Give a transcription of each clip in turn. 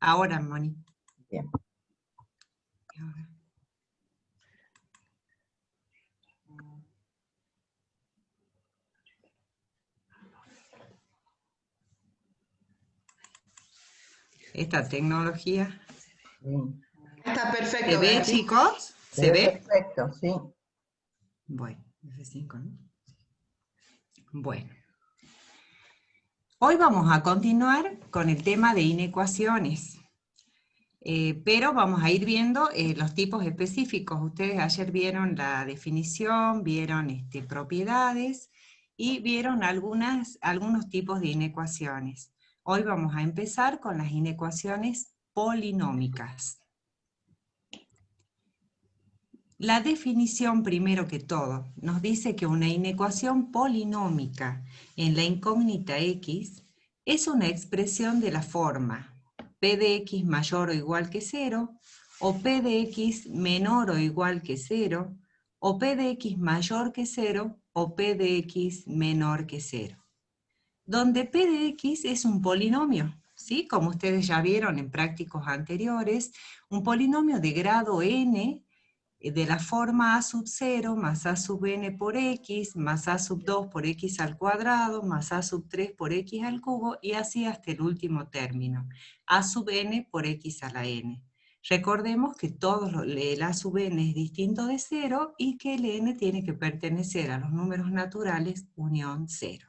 Ahora, Moni. Bien. Esta tecnología. Sí. Está perfecto. ¿Se ve, Beatriz. chicos? Se ¿Se ve ve? perfecto, sí. Bueno, F5, ¿no? Bueno. Hoy vamos a continuar con el tema de inecuaciones. Pero vamos a ir viendo los tipos específicos. Ustedes ayer vieron la definición, vieron propiedades y vieron algunos tipos de inecuaciones. Hoy vamos a empezar con las inecuaciones polinómicas. La definición, primero que todo, nos dice que una inecuación polinómica en la incógnita x es una expresión de la forma p de x mayor o igual que 0, o p de x menor o igual que 0, o p de x mayor que 0, o p de x menor que 0. Donde p de x es un polinomio, ¿sí? Como ustedes ya vieron en prácticos anteriores, un polinomio de grado n, de la forma a sub 0 más a sub n por x, más a sub 2 por x al cuadrado, más a sub 3 por x al cubo, y así hasta el último término, a sub n por x a la n. Recordemos que el a sub n es distinto de 0 y que el n tiene que pertenecer a los números naturales unión 0.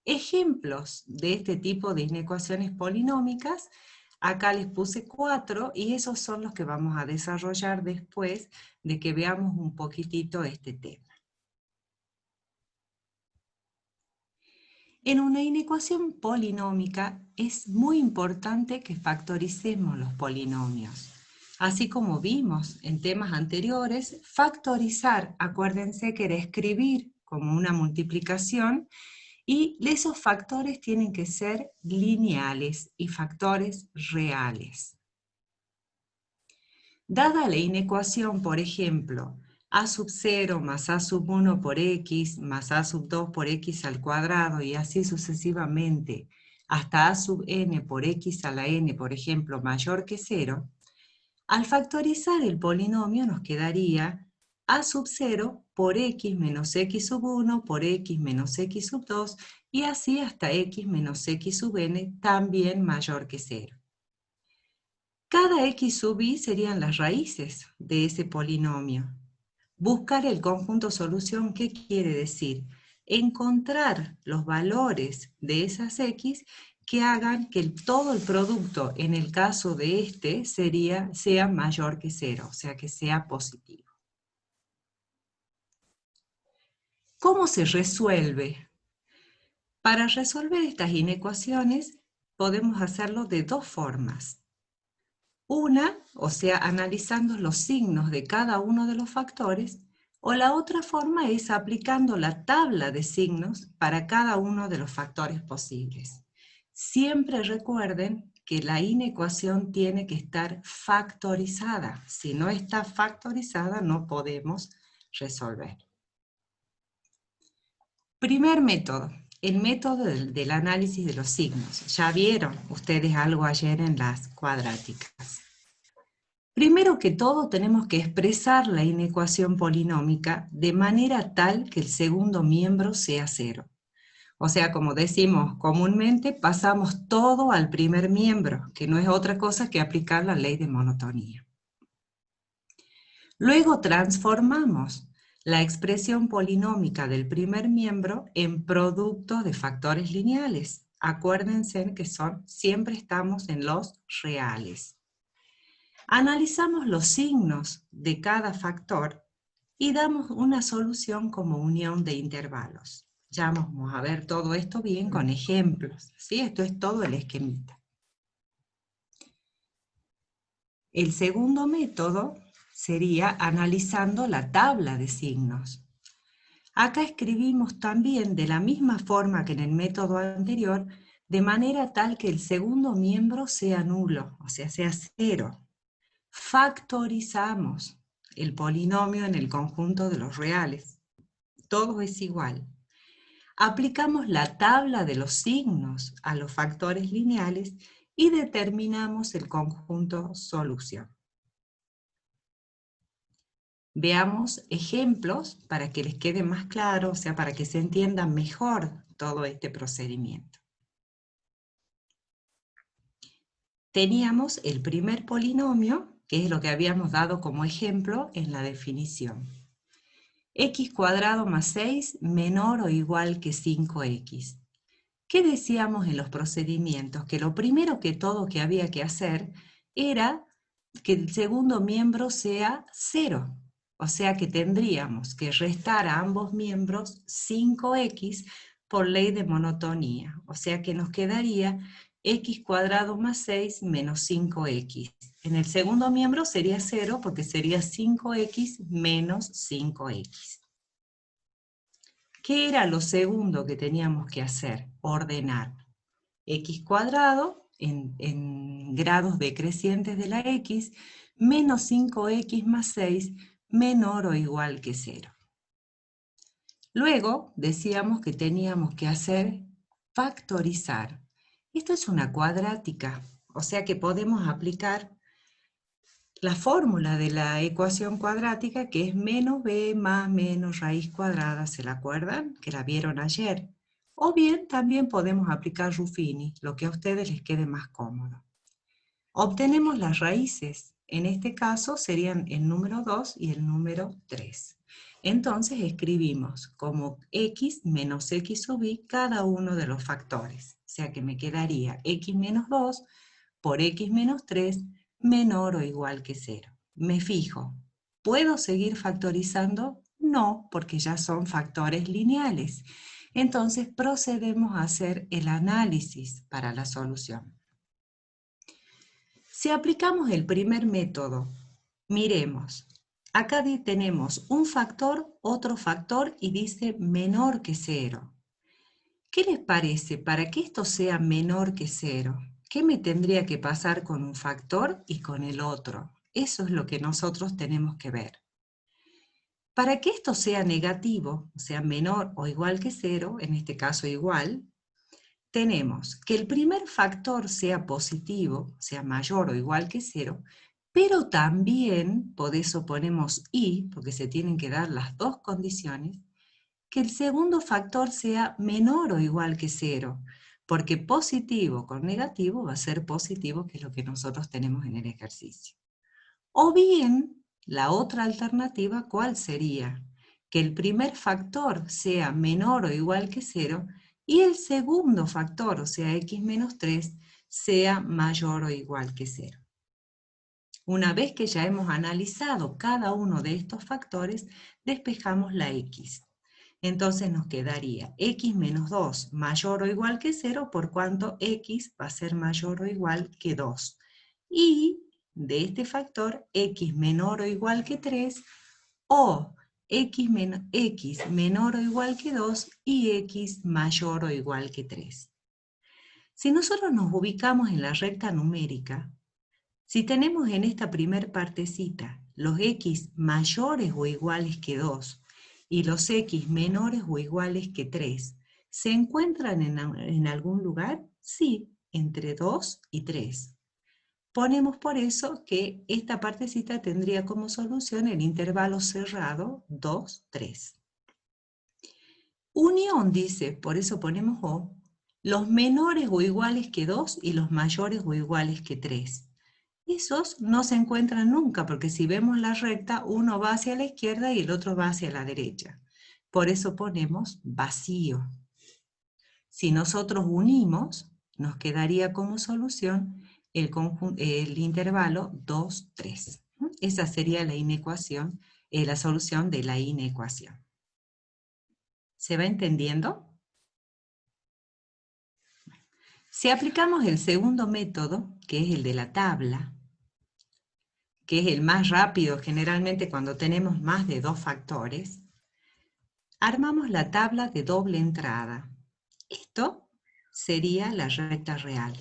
Ejemplos de este tipo de inecuaciones polinómicas, acá les puse 4 y esos son los que vamos a desarrollar después de que veamos un poquitito este tema. En una inecuación polinómica es muy importante que factoricemos los polinomios. Así como vimos en temas anteriores, factorizar, acuérdense que era escribir como una multiplicación, y esos factores tienen que ser lineales y factores reales. Dada la inecuación, por ejemplo, a sub 0 más a sub 1 por x más a sub 2 por x al cuadrado y así sucesivamente, hasta a sub n por x a la n, por ejemplo, mayor que 0, al factorizar el polinomio nos quedaría a sub 0 por x menos x sub 1 por x menos x sub 2 y así hasta x menos x sub n también mayor que 0. Cada x sub i serían las raíces de ese polinomio. Buscar el conjunto solución, ¿qué quiere decir? Encontrar los valores de esas x que hagan que todo el producto, en el caso de sea mayor que 0, o sea que sea positivo. ¿Cómo se resuelve? Para resolver estas inecuaciones podemos hacerlo de dos formas. Una, o sea, analizando los signos de cada uno de los factores, o la otra forma es aplicando la tabla de signos para cada uno de los factores posibles. Siempre recuerden que la inecuación tiene que estar factorizada. Si no está factorizada, no podemos resolver. Primer método, el método del análisis de los signos. Ya vieron ustedes algo ayer en las cuadráticas. Primero que todo tenemos que expresar la inecuación polinómica de manera tal que el segundo miembro sea 0. O sea, como decimos comúnmente, pasamos todo al primer miembro, que no es otra cosa que aplicar la ley de monotonía. Luego transformamos la expresión polinómica del primer miembro en producto de factores lineales. Acuérdense que siempre estamos en los reales. Analizamos los signos de cada factor y damos una solución como unión de intervalos. Ya vamos a ver todo esto bien con ejemplos, ¿sí? Esto es todo el esquemita. El segundo método sería analizando la tabla de signos. Acá escribimos también de la misma forma que en el método anterior, de manera tal que el segundo miembro sea nulo, o sea 0. Factorizamos el polinomio en el conjunto de los reales. Todo es igual. Aplicamos la tabla de los signos a los factores lineales y determinamos el conjunto solución. Veamos ejemplos para que les quede más claro, o sea, para que se entienda mejor todo este procedimiento. Teníamos el primer polinomio, que es lo que habíamos dado como ejemplo en la definición. X cuadrado más 6 menor o igual que 5x. ¿Qué decíamos en los procedimientos? Que lo primero que todo que había que hacer era que el segundo miembro sea 0. O sea que tendríamos que restar a ambos miembros 5x por ley de monotonía. O sea que nos quedaría x cuadrado más 6 menos 5x. En el segundo miembro sería 0 porque sería 5x menos 5x. ¿Qué era lo segundo que teníamos que hacer? Ordenar x cuadrado en grados decrecientes de la x menos 5x más 6 menor o igual que 0. Luego decíamos que teníamos que hacer factorizar. Esto es una cuadrática, o sea que podemos aplicar la fórmula de la ecuación cuadrática, que es menos b más menos raíz cuadrada, ¿se la acuerdan? Que la vieron ayer. O bien también podemos aplicar Ruffini, lo que a ustedes les quede más cómodo. Obtenemos las raíces. En este caso serían el número 2 y el número 3. Entonces escribimos como x menos x sub i cada uno de los factores. O sea que me quedaría x menos 2 por x menos 3 menor o igual que 0. Me fijo, ¿puedo seguir factorizando? No, porque ya son factores lineales. Entonces procedemos a hacer el análisis para la solución. Si aplicamos el primer método, miremos. Acá tenemos un factor, otro factor y dice menor que 0. ¿Qué les parece? Para que esto sea menor que 0, ¿qué me tendría que pasar con un factor y con el otro? Eso es lo que nosotros tenemos que ver. Para que esto sea negativo, o sea, menor o igual que 0, en este caso igual, tenemos que el primer factor sea positivo, sea mayor o igual que 0, pero también, por eso ponemos y, porque se tienen que dar las dos condiciones, que el segundo factor sea menor o igual que 0, porque positivo con negativo va a ser positivo, que es lo que nosotros tenemos en el ejercicio. O bien, la otra alternativa, ¿cuál sería? Que el primer factor sea menor o igual que 0 y el segundo factor, o sea, x menos 3, sea mayor o igual que 0. Una vez que ya hemos analizado cada uno de estos factores, despejamos la x. Entonces nos quedaría x menos 2 mayor o igual que 0, por cuanto x va a ser mayor o igual que 2. Y de este factor, x menor o igual que 3, o x menor o igual que 2 y x mayor o igual que 3. Si nosotros nos ubicamos en la recta numérica, si tenemos en esta primer partecita los x mayores o iguales que 2 y los x menores o iguales que 3, ¿se encuentran en algún lugar? Sí, entre 2 y 3. Ponemos por eso que esta partecita tendría como solución el intervalo cerrado 2, 3. Unión dice, por eso ponemos O, los menores o iguales que 2 y los mayores o iguales que 3. Esos no se encuentran nunca, porque si vemos la recta, uno va hacia la izquierda y el otro va hacia la derecha. Por eso ponemos vacío. Si nosotros unimos, nos quedaría como solución el intervalo 2, 3. Esa sería la inecuación, la solución de la inecuación. ¿Se va entendiendo? Si aplicamos el segundo método, que es el de la tabla, que es el más rápido generalmente cuando tenemos más de 2 factores, armamos la tabla de doble entrada. Esto sería la recta real.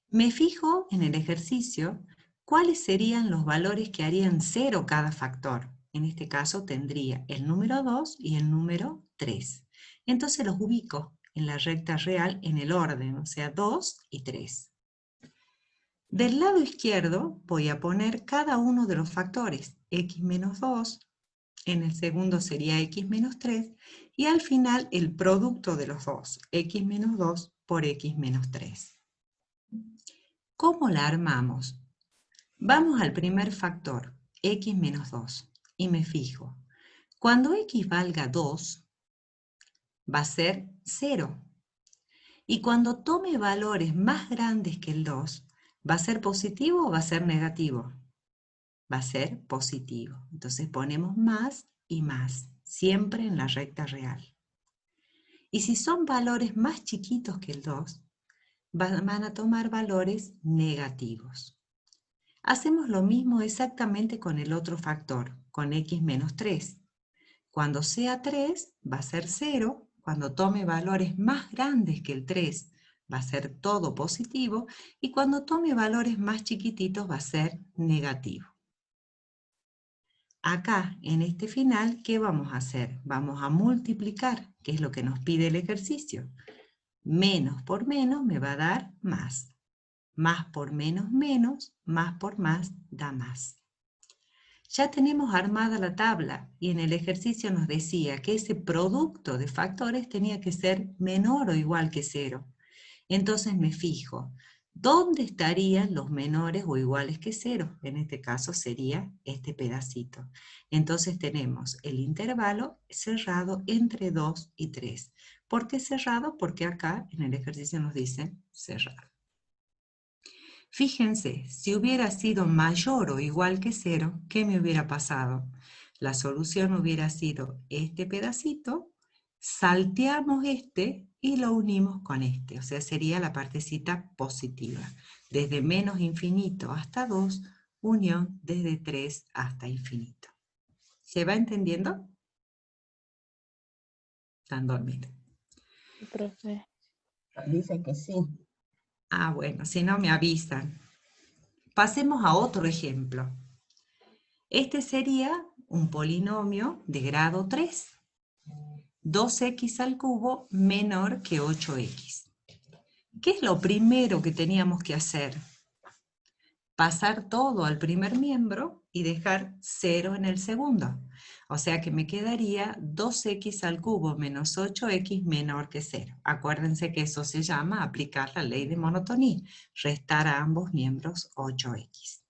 Me fijo en el ejercicio cuáles serían los valores que harían 0 cada factor. En este caso tendría el número 2 y el número 3. Entonces los ubico en la recta real en el orden, o sea, 2 y 3. Del lado izquierdo voy a poner cada uno de los factores, x menos 2, en el segundo sería x menos 3, y al final el producto de los dos, x menos 2 por x menos 3. ¿Cómo la armamos? Vamos al primer factor, x menos 2, y me fijo. Cuando x valga 2, va a ser 0. Y cuando tome valores más grandes que el 2, ¿va a ser positivo o va a ser negativo? Va a ser positivo. Entonces ponemos más y más, siempre en la recta real. Y si son valores más chiquitos que el 2, van a tomar valores negativos. Hacemos lo mismo exactamente con el otro factor, con x menos 3. Cuando sea 3, va a ser 0. Cuando tome valores más grandes que el 3, va a ser todo positivo. Y cuando tome valores más chiquititos, va a ser negativo. Acá, en este final, ¿qué vamos a hacer? Vamos a multiplicar, que es lo que nos pide el ejercicio. Menos por menos me va a dar más. Más por menos, menos. Más por más, da más. Ya tenemos armada la tabla y en el ejercicio nos decía que ese producto de factores tenía que ser menor o igual que 0. Entonces me fijo, ¿dónde estarían los menores o iguales que 0? En este caso sería este pedacito. Entonces tenemos el intervalo cerrado entre 2 y 3. ¿Por qué cerrado? Porque acá en el ejercicio nos dice cerrado. Fíjense, si hubiera sido mayor o igual que 0, ¿qué me hubiera pasado? La solución hubiera sido este pedacito, salteamos este y lo unimos con este, o sea, sería la partecita positiva. Desde menos infinito hasta 2, unión desde 3 hasta infinito. ¿Se va entendiendo? Están dormidos. Profe. Dice que sí. Ah, bueno, si no me avisan. Pasemos a otro ejemplo. Este sería un polinomio de grado 3. 2x al cubo menor que 8x. ¿Qué es lo primero que teníamos que hacer? Pasar todo al primer miembro y dejar 0 en el segundo. O sea que me quedaría 2x al cubo menos 8x menor que 0. Acuérdense que eso se llama aplicar la ley de monotonía, restar a ambos miembros 8x.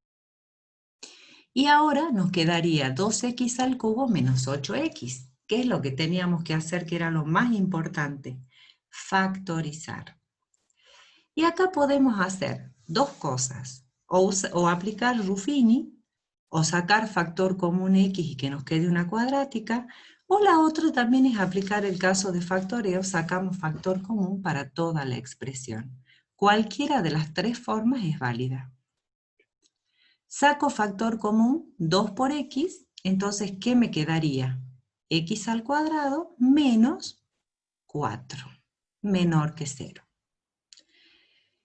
Y ahora nos quedaría 2x al cubo menos 8x. ¿Qué es lo que teníamos que hacer que era lo más importante? Factorizar. Y acá podemos hacer dos cosas. O aplicar Ruffini, o sacar factor común x y que nos quede una cuadrática, o la otra también es aplicar el caso de factoreo, sacamos factor común para toda la expresión. Cualquiera de las tres formas es válida. Saco factor común 2 por x, entonces ¿qué me quedaría? X al cuadrado menos 4, menor que 0.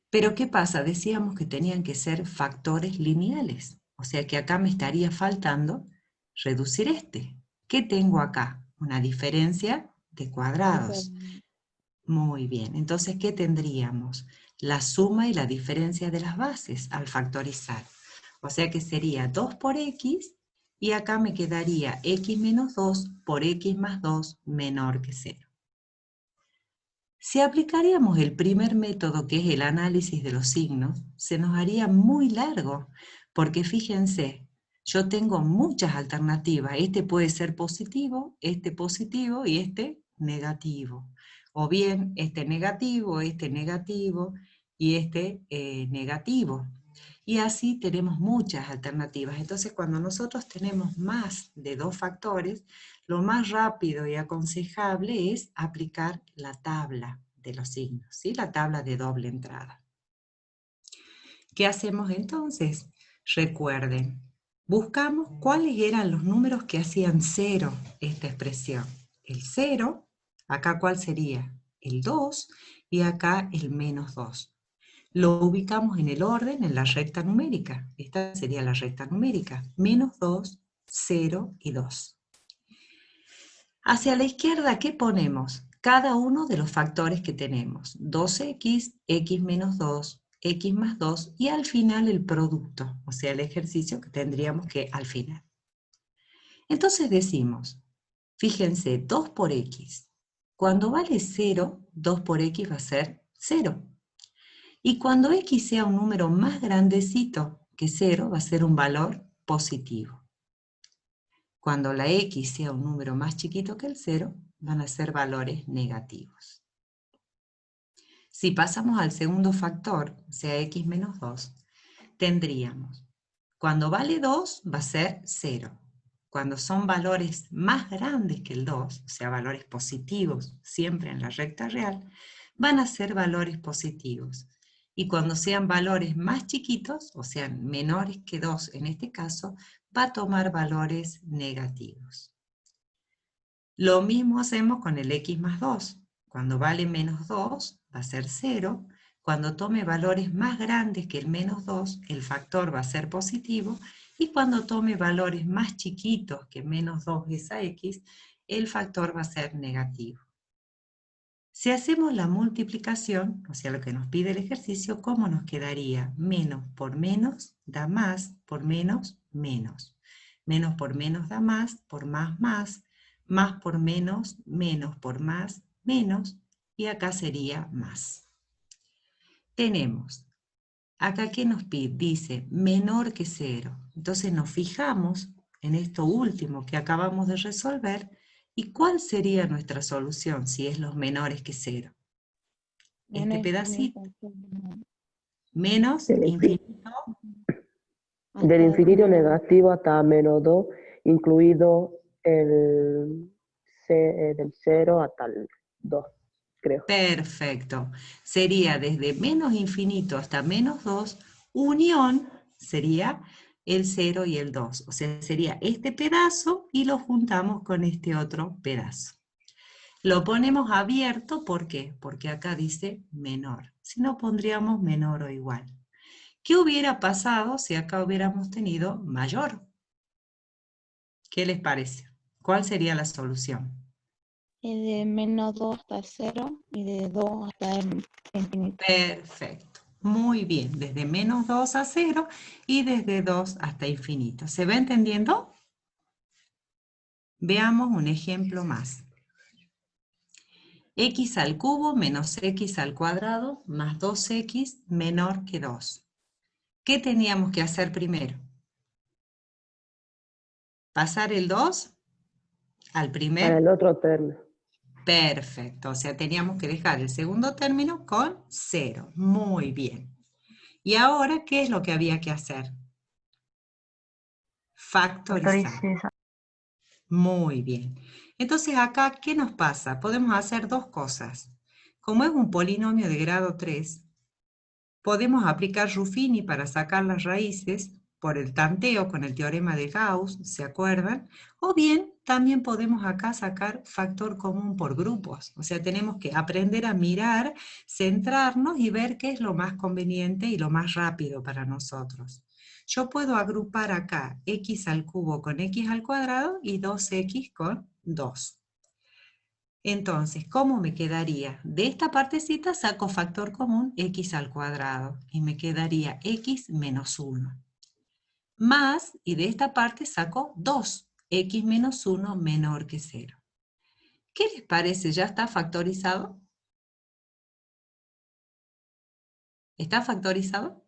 Pero ¿qué pasa? Decíamos que tenían que ser factores lineales, o sea que acá me estaría faltando reducir este. ¿Qué tengo acá? Una diferencia de cuadrados. Muy bien, entonces ¿qué tendríamos? La suma y la diferencia de las bases al factorizar. O sea que sería 2 por x, y acá me quedaría x menos 2 por x más 2 menor que 0. Si aplicaríamos el primer método, que es el análisis de los signos, se nos haría muy largo, porque fíjense, yo tengo muchas alternativas. Este puede ser positivo y este negativo. O bien este negativo y este negativo. Y así tenemos muchas alternativas. Entonces, cuando nosotros tenemos más de dos factores, lo más rápido y aconsejable es aplicar la tabla de los signos, ¿sí? La tabla de doble entrada. ¿Qué hacemos entonces? Recuerden, buscamos cuáles eran los números que hacían 0 esta expresión. El 0, acá ¿cuál sería? El 2, y acá el menos 2. Lo ubicamos en el orden, en la recta numérica. Esta sería la recta numérica. Menos 2, 0 y 2. Hacia la izquierda, ¿qué ponemos? Cada uno de los factores que tenemos. 2x, x menos 2, x más 2 y al final el producto, o sea, el ejercicio que tendríamos que al final. Entonces decimos, fíjense, 2 por x. Cuando vale 0, 2 por x va a ser 0. Y cuando x sea un número más grandecito que 0, va a ser un valor positivo. Cuando la x sea un número más chiquito que el 0, van a ser valores negativos. Si pasamos al segundo factor, o sea, x menos 2, tendríamos, cuando vale 2, va a ser 0. Cuando son valores más grandes que el 2, o sea, valores positivos, siempre en la recta real, van a ser valores positivos. Y cuando sean valores más chiquitos, o sea, menores que 2 en este caso, va a tomar valores negativos. Lo mismo hacemos con el x más 2. Cuando vale menos 2, va a ser 0. Cuando tome valores más grandes que el menos 2, el factor va a ser positivo. Y cuando tome valores más chiquitos que menos 2 esa x, el factor va a ser negativo. Si hacemos la multiplicación, o sea, lo que nos pide el ejercicio, ¿cómo nos quedaría? Menos por menos da más, por menos, menos. Menos por menos da más, por más por menos por más, menos, y acá sería más. Tenemos, acá que nos pide, dice menor que 0. Entonces nos fijamos en esto último que acabamos de resolver, ¿y cuál sería nuestra solución si es los menores que 0? Este pedacito, menos infinito. Del infinito negativo hasta menos 2, incluido del 0 hasta el 2, creo. Perfecto. Sería desde menos infinito hasta menos 2, unión sería el 0 y el 2. O sea, sería este pedazo y lo juntamos con este otro pedazo. Lo ponemos abierto, ¿por qué? Porque acá dice menor. Si no, pondríamos menor o igual. ¿Qué hubiera pasado si acá hubiéramos tenido mayor? ¿Qué les parece? ¿Cuál sería la solución? De menos 2 hasta el 0 y de 2 hasta el infinito. Perfecto. Muy bien. Desde menos 2 a 0 y desde 2 hasta infinito. ¿Se va entendiendo? Veamos un ejemplo más. X al cubo menos x al cuadrado más 2x menor que 2. ¿Qué teníamos que hacer primero? Pasar el 2 al Para primer. el otro término. Perfecto. O sea, teníamos que dejar el segundo término con 0. Muy bien. ¿Y ahora qué es lo que había que hacer? Factorizar. Muy bien. Entonces acá, ¿qué nos pasa? Podemos hacer dos cosas. Como es un polinomio de grado 3, podemos aplicar Ruffini para sacar las raíces por el tanteo con el teorema de Gauss, ¿se acuerdan? O bien, también podemos acá sacar factor común por grupos. O sea, tenemos que aprender a mirar, centrarnos y ver qué es lo más conveniente y lo más rápido para nosotros. Yo puedo agrupar acá x al cubo con x al cuadrado y 2x con 2. Entonces, ¿cómo me quedaría? De esta partecita saco factor común x al cuadrado y me quedaría x menos 1. Más, y de esta parte saco 2, x menos 1 menor que 0. ¿Qué les parece? ¿Ya está factorizado? ¿Está factorizado?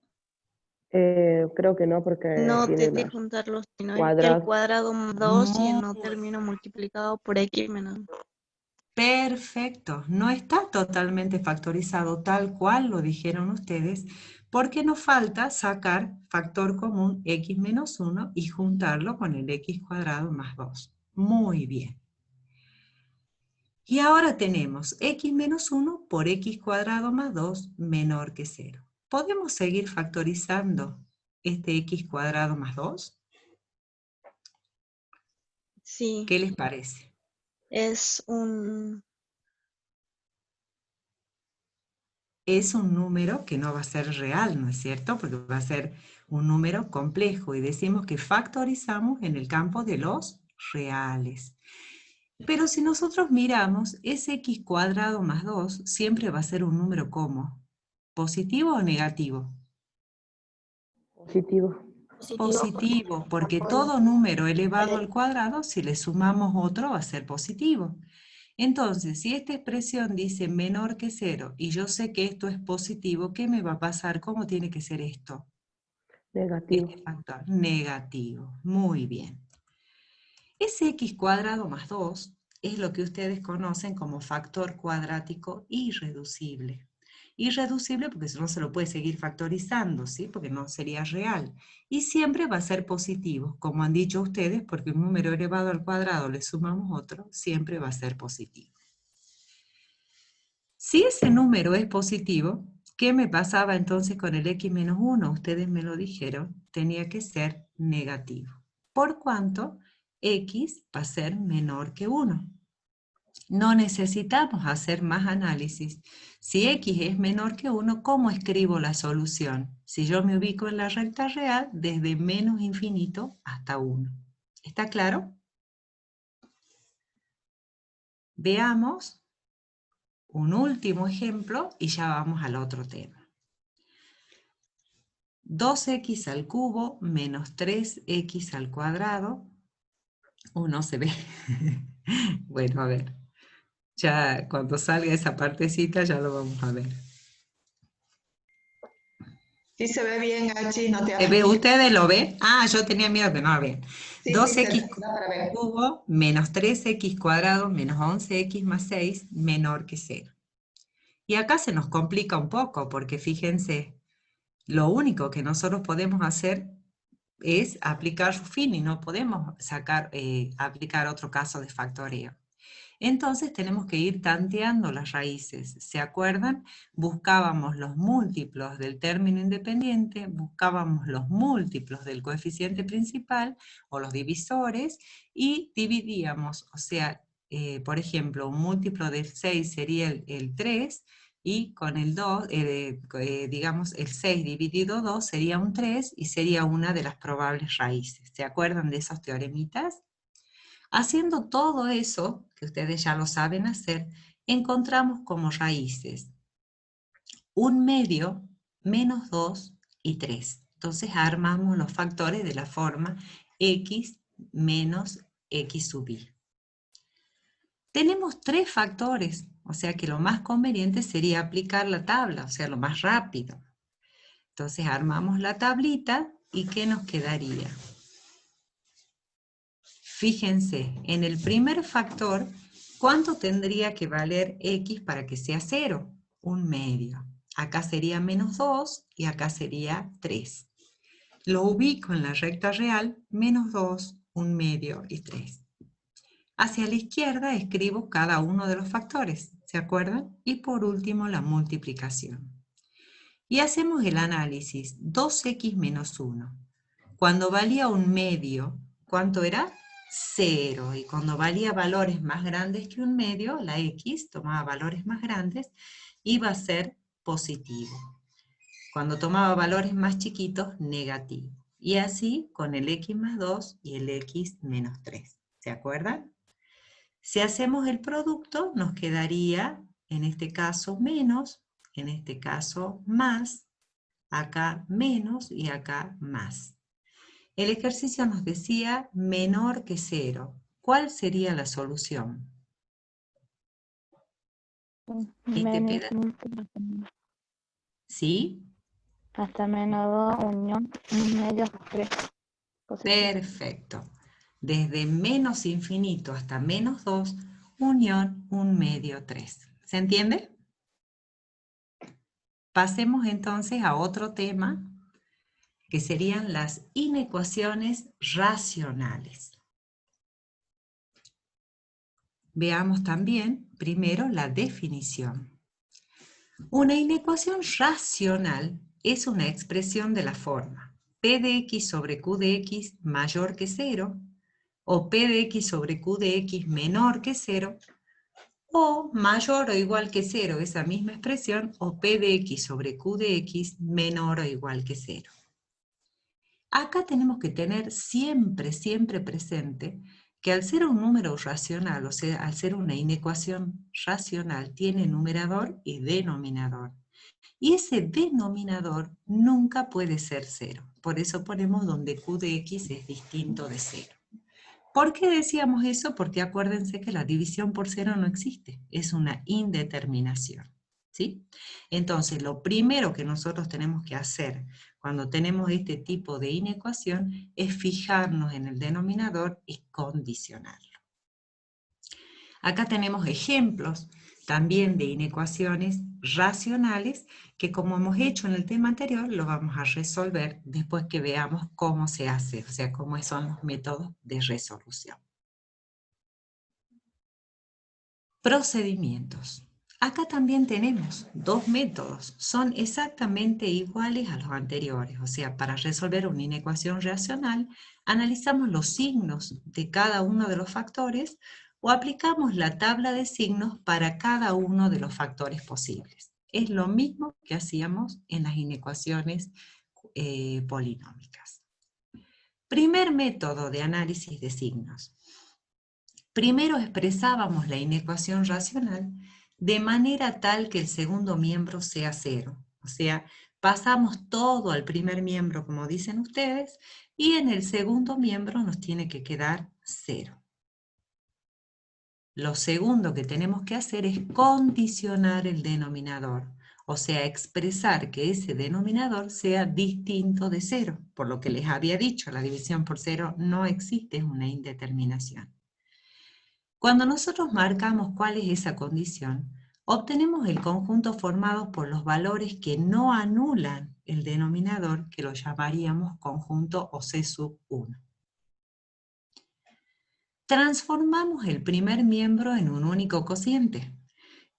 Creo que no, porque No tiene te dejes una juntarlos, sino el cuadrada. cuadrado más 2 y el no Muy término multiplicado por x menos. perfecto. No está totalmente factorizado tal cual lo dijeron ustedes, porque nos falta sacar factor común x menos 1 y juntarlo con el x cuadrado más 2. Muy bien. Y ahora tenemos x menos 1 por x cuadrado más 2 menor que 0. ¿Podemos seguir factorizando este x cuadrado más 2? Sí, ¿Qué les parece? es Es un número que no va a ser real, ¿no es cierto? Porque va a ser un número complejo y decimos que factorizamos en el campo de los reales. Pero si nosotros miramos, ese x cuadrado más 2 siempre va a ser un número ¿cómo? ¿Positivo o negativo? Positivo. Positivo, porque todo número elevado al cuadrado, si le sumamos otro, va a ser positivo. Entonces, si esta expresión dice menor que 0 y yo sé que esto es positivo, ¿qué me va a pasar? ¿Cómo tiene que ser esto? Negativo. Este factor, negativo. Muy bien. Ese x cuadrado más 2 es lo que ustedes conocen como factor cuadrático irreducible. Irreducible porque no se lo puede seguir factorizando, ¿sí? Porque no sería real. Y siempre va a ser positivo, como han dicho ustedes, porque un número elevado al cuadrado le sumamos otro, siempre va a ser positivo. Si ese número es positivo, ¿qué me pasaba entonces con el x menos 1? Ustedes me lo dijeron, tenía que ser negativo. Por cuanto x va a ser menor que 1. No necesitamos hacer más análisis. Si x es menor que 1, ¿cómo escribo la solución? Si yo me ubico en la recta real, desde menos infinito hasta 1. ¿Está claro? Veamos un último ejemplo y ya vamos al otro tema. 2x al cubo menos 3x al cuadrado. No se ve. Bueno, a ver. Ya cuando salga esa partecita ya lo vamos a ver. Sí se ve bien, Gachi, no te ¿Se ve? ¿Ustedes lo ven? Ah, yo tenía miedo que no lo vean. Sí, 2x se da para ver. cubo menos 3x cuadrado menos 11x más 6 menor que 0. Y acá se nos complica un poco porque fíjense, lo único que nosotros podemos hacer es aplicar su fin y no podemos aplicar otro caso de factoreo. Entonces tenemos que ir tanteando las raíces. ¿Se acuerdan? Buscábamos los múltiplos del término independiente, buscábamos los múltiplos del coeficiente principal o los divisores y dividíamos, o sea, por ejemplo, un múltiplo del 6 sería el 3 y con el 2, digamos, el 6 dividido 2 sería un 3 y sería una de las probables raíces. ¿Se acuerdan de esos teoremitas? Haciendo todo eso, que ustedes ya lo saben hacer, encontramos como raíces 1/2, menos 2 y 3. Entonces armamos los factores de la forma x menos x sub i. Tenemos 3 factores, o sea que lo más conveniente sería aplicar la tabla, o sea, lo más rápido. Entonces armamos la tablita y ¿qué nos quedaría? Fíjense, en el primer factor, ¿cuánto tendría que valer x para que sea 0? 1/2. Acá sería menos 2 y acá sería 3. Lo ubico en la recta real, menos 2, 1/2 y 3. Hacia la izquierda escribo cada uno de los factores, ¿se acuerdan? Y por último la multiplicación. Y hacemos el análisis, 2x menos 1. Cuando valía 1/2, ¿cuánto era? 0. Y cuando valía valores más grandes que 1/2, la x tomaba valores más grandes, iba a ser positivo. Cuando tomaba valores más chiquitos, negativo. Y así con el x más 2 y el x menos 3. ¿Se acuerdan? Si hacemos el producto, nos quedaría, en este caso, menos, en este caso, más, acá menos y acá más. El ejercicio nos decía menor que 0. ¿Cuál sería la solución? ¿Sí? Hasta menos 2, unión, 1/2, 3. Perfecto. Desde menos infinito hasta menos 2, unión 1/2, 3. ¿Se entiende? Pasemos entonces a otro tema, que serían las inecuaciones racionales. Veamos también primero la definición. Una inecuación racional es una expresión de la forma p de x sobre q de x mayor que 0, o p de x sobre q de x menor que 0, o mayor o igual que 0, esa misma expresión, o p de x sobre q de x menor o igual que 0. Acá tenemos que tener siempre, siempre presente que al ser un número racional, o sea, al ser una inecuación racional, tiene numerador y denominador. Y ese denominador nunca puede ser 0. Por eso ponemos donde Q de X es distinto de 0. ¿Por qué decíamos eso? Porque acuérdense que la división por 0 no existe, es una indeterminación, ¿sí? Entonces, lo primero que nosotros tenemos que hacer cuando tenemos este tipo de inecuación es fijarnos en el denominador y condicionarlo. Acá tenemos ejemplos también de inecuaciones racionales que, como hemos hecho en el tema anterior, lo vamos a resolver después que veamos cómo se hace, o sea, cómo son los métodos de resolución. Procedimientos. Acá también tenemos dos métodos, son exactamente iguales a los anteriores, o sea, para resolver una inecuación racional, analizamos los signos de cada uno de los factores o aplicamos la tabla de signos para cada uno de los factores posibles. Es lo mismo que hacíamos en las inecuaciones polinómicas. Primer método de análisis de signos. Primero expresábamos la inecuación racional de manera tal que el segundo miembro sea 0. O sea, pasamos todo al primer miembro, como dicen ustedes, y en el segundo miembro nos tiene que quedar 0. Lo segundo que tenemos que hacer es condicionar el denominador, o sea, expresar que ese denominador sea distinto de 0. Por lo que les había dicho, la división por 0 no existe, es una indeterminación. Cuando nosotros marcamos cuál es esa condición, obtenemos el conjunto formado por los valores que no anulan el denominador, que lo llamaríamos conjunto o C sub 1. Transformamos el primer miembro en un único cociente,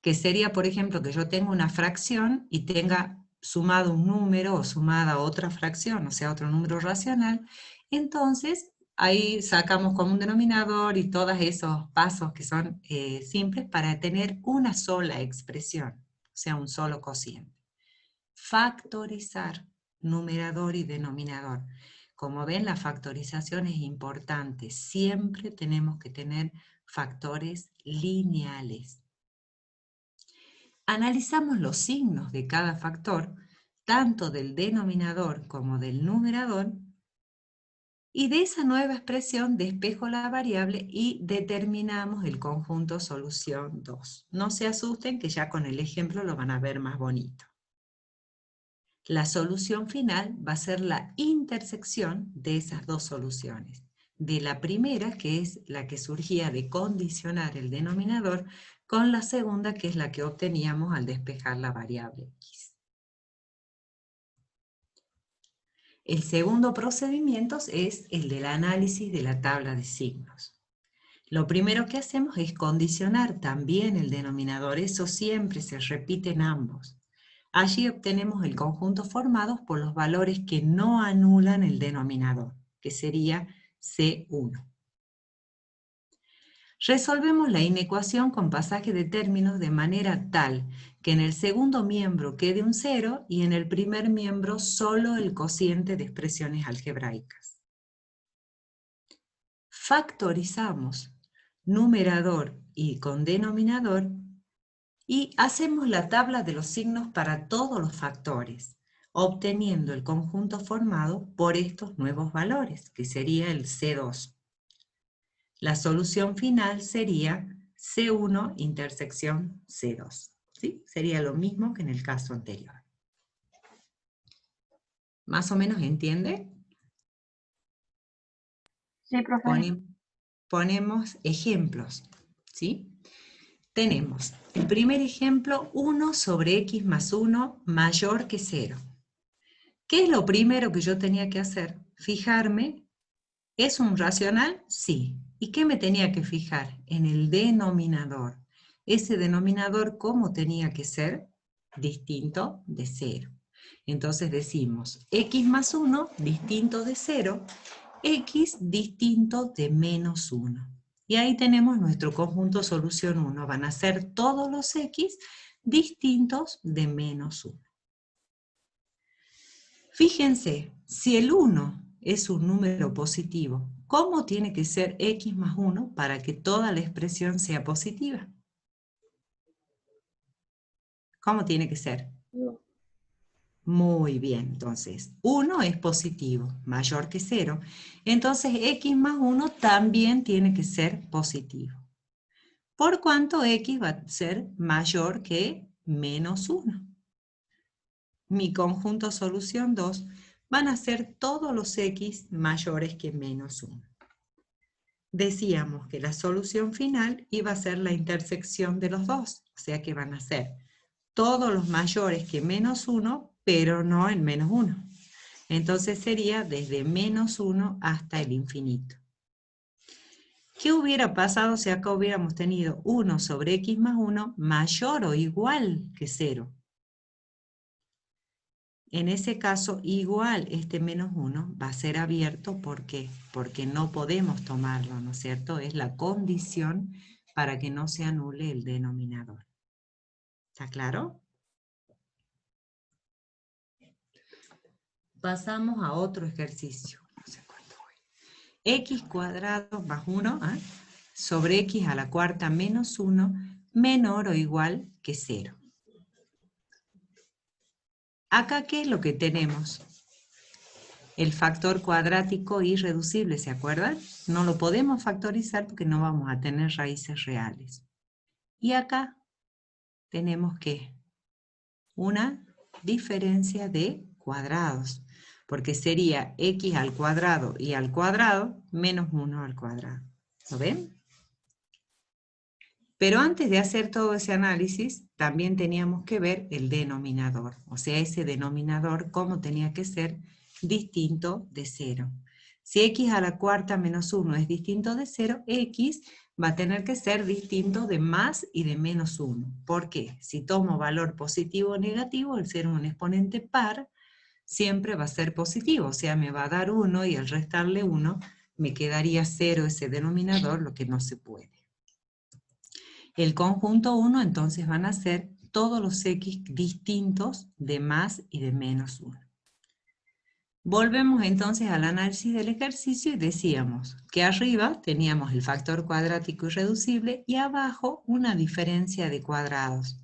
que sería, por ejemplo, que yo tenga una fracción y tenga sumado un número o sumada otra fracción, o sea, otro número racional. Entonces, ahí sacamos como un denominador y todos esos pasos que son simples para tener una sola expresión, o sea, un solo cociente. Factorizar numerador y denominador. Como ven, la factorización es importante. Siempre tenemos que tener factores lineales. Analizamos los signos de cada factor, tanto del denominador como del numerador, y de esa nueva expresión despejo la variable y determinamos el conjunto solución 2. No se asusten que ya con el ejemplo lo van a ver más bonito. La solución final va a ser la intersección de esas dos soluciones. De la primera, que es la que surgía de condicionar el denominador, con la segunda, que es la que obteníamos al despejar la variable x. El segundo procedimiento es el del análisis de la tabla de signos. Lo primero que hacemos es condicionar también el denominador, eso siempre se repite en ambos. Allí obtenemos el conjunto formado por los valores que no anulan el denominador, que sería C1. Resolvemos la inecuación con pasaje de términos de manera tal que en el segundo miembro quede un 0 y en el primer miembro solo el cociente de expresiones algebraicas. Factorizamos numerador y con denominador y hacemos la tabla de los signos para todos los factores, obteniendo el conjunto formado por estos nuevos valores, que sería el C2. La solución final sería C1 intersección C2. ¿Sí? Sería lo mismo que en el caso anterior. ¿Más o menos entiende? Sí, profe. Ponemos ejemplos, ¿sí? Tenemos el primer ejemplo, 1 sobre x más 1 mayor que 0. ¿Qué es lo primero que yo tenía que hacer? Fijarme, ¿es un racional? Sí. ¿Y qué me tenía que fijar? En el denominador. Ese denominador, ¿cómo tenía que ser? Distinto de 0. Entonces decimos, x más 1 distinto de 0, x distinto de menos 1. Y ahí tenemos nuestro conjunto solución 1. Van a ser todos los x distintos de menos 1. Fíjense, si el 1 es un número positivo, ¿cómo tiene que ser x más 1 para que toda la expresión sea positiva? ¿Cómo tiene que ser? Muy bien, entonces 1 es positivo, mayor que 0. Entonces x más 1 también tiene que ser positivo. Por cuanto x va a ser mayor que menos 1. Mi conjunto solución 2 van a ser todos los x mayores que menos 1. Decíamos que la solución final iba a ser la intersección de los dos, o sea que van a ser todos los mayores que menos 1, pero no en menos 1. Entonces sería desde menos 1 hasta el infinito. ¿Qué hubiera pasado si acá hubiéramos tenido 1 sobre x más 1 mayor o igual que 0? En ese caso, igual este menos 1 va a ser abierto. ¿Por qué? Porque no podemos tomarlo, ¿no es cierto? Es la condición para que no se anule el denominador. ¿Está claro? Pasamos a otro ejercicio. No sé cuánto voy. X cuadrado más 1 sobre x a la cuarta menos 1 menor o igual que 0. Acá, ¿qué es lo que tenemos? El factor cuadrático irreducible, ¿se acuerdan? No lo podemos factorizar porque no vamos a tener raíces reales. Y acá tenemos que una diferencia de cuadrados, porque sería x al cuadrado y al cuadrado menos 1 al cuadrado. ¿Lo ven? Pero antes de hacer todo ese análisis, también teníamos que ver el denominador. O sea, ese denominador, cómo tenía que ser distinto de 0. Si x a la cuarta menos 1 es distinto de 0, x va a tener que ser distinto de más y de menos 1. ¿Por qué? Si tomo valor positivo o negativo, al ser un exponente par, siempre va a ser positivo. O sea, me va a dar 1 y al restarle 1, me quedaría 0 ese denominador, lo que no se puede. El conjunto 1 entonces van a ser todos los x distintos de más y de menos 1. Volvemos entonces al análisis del ejercicio y decíamos que arriba teníamos el factor cuadrático irreducible y abajo una diferencia de cuadrados.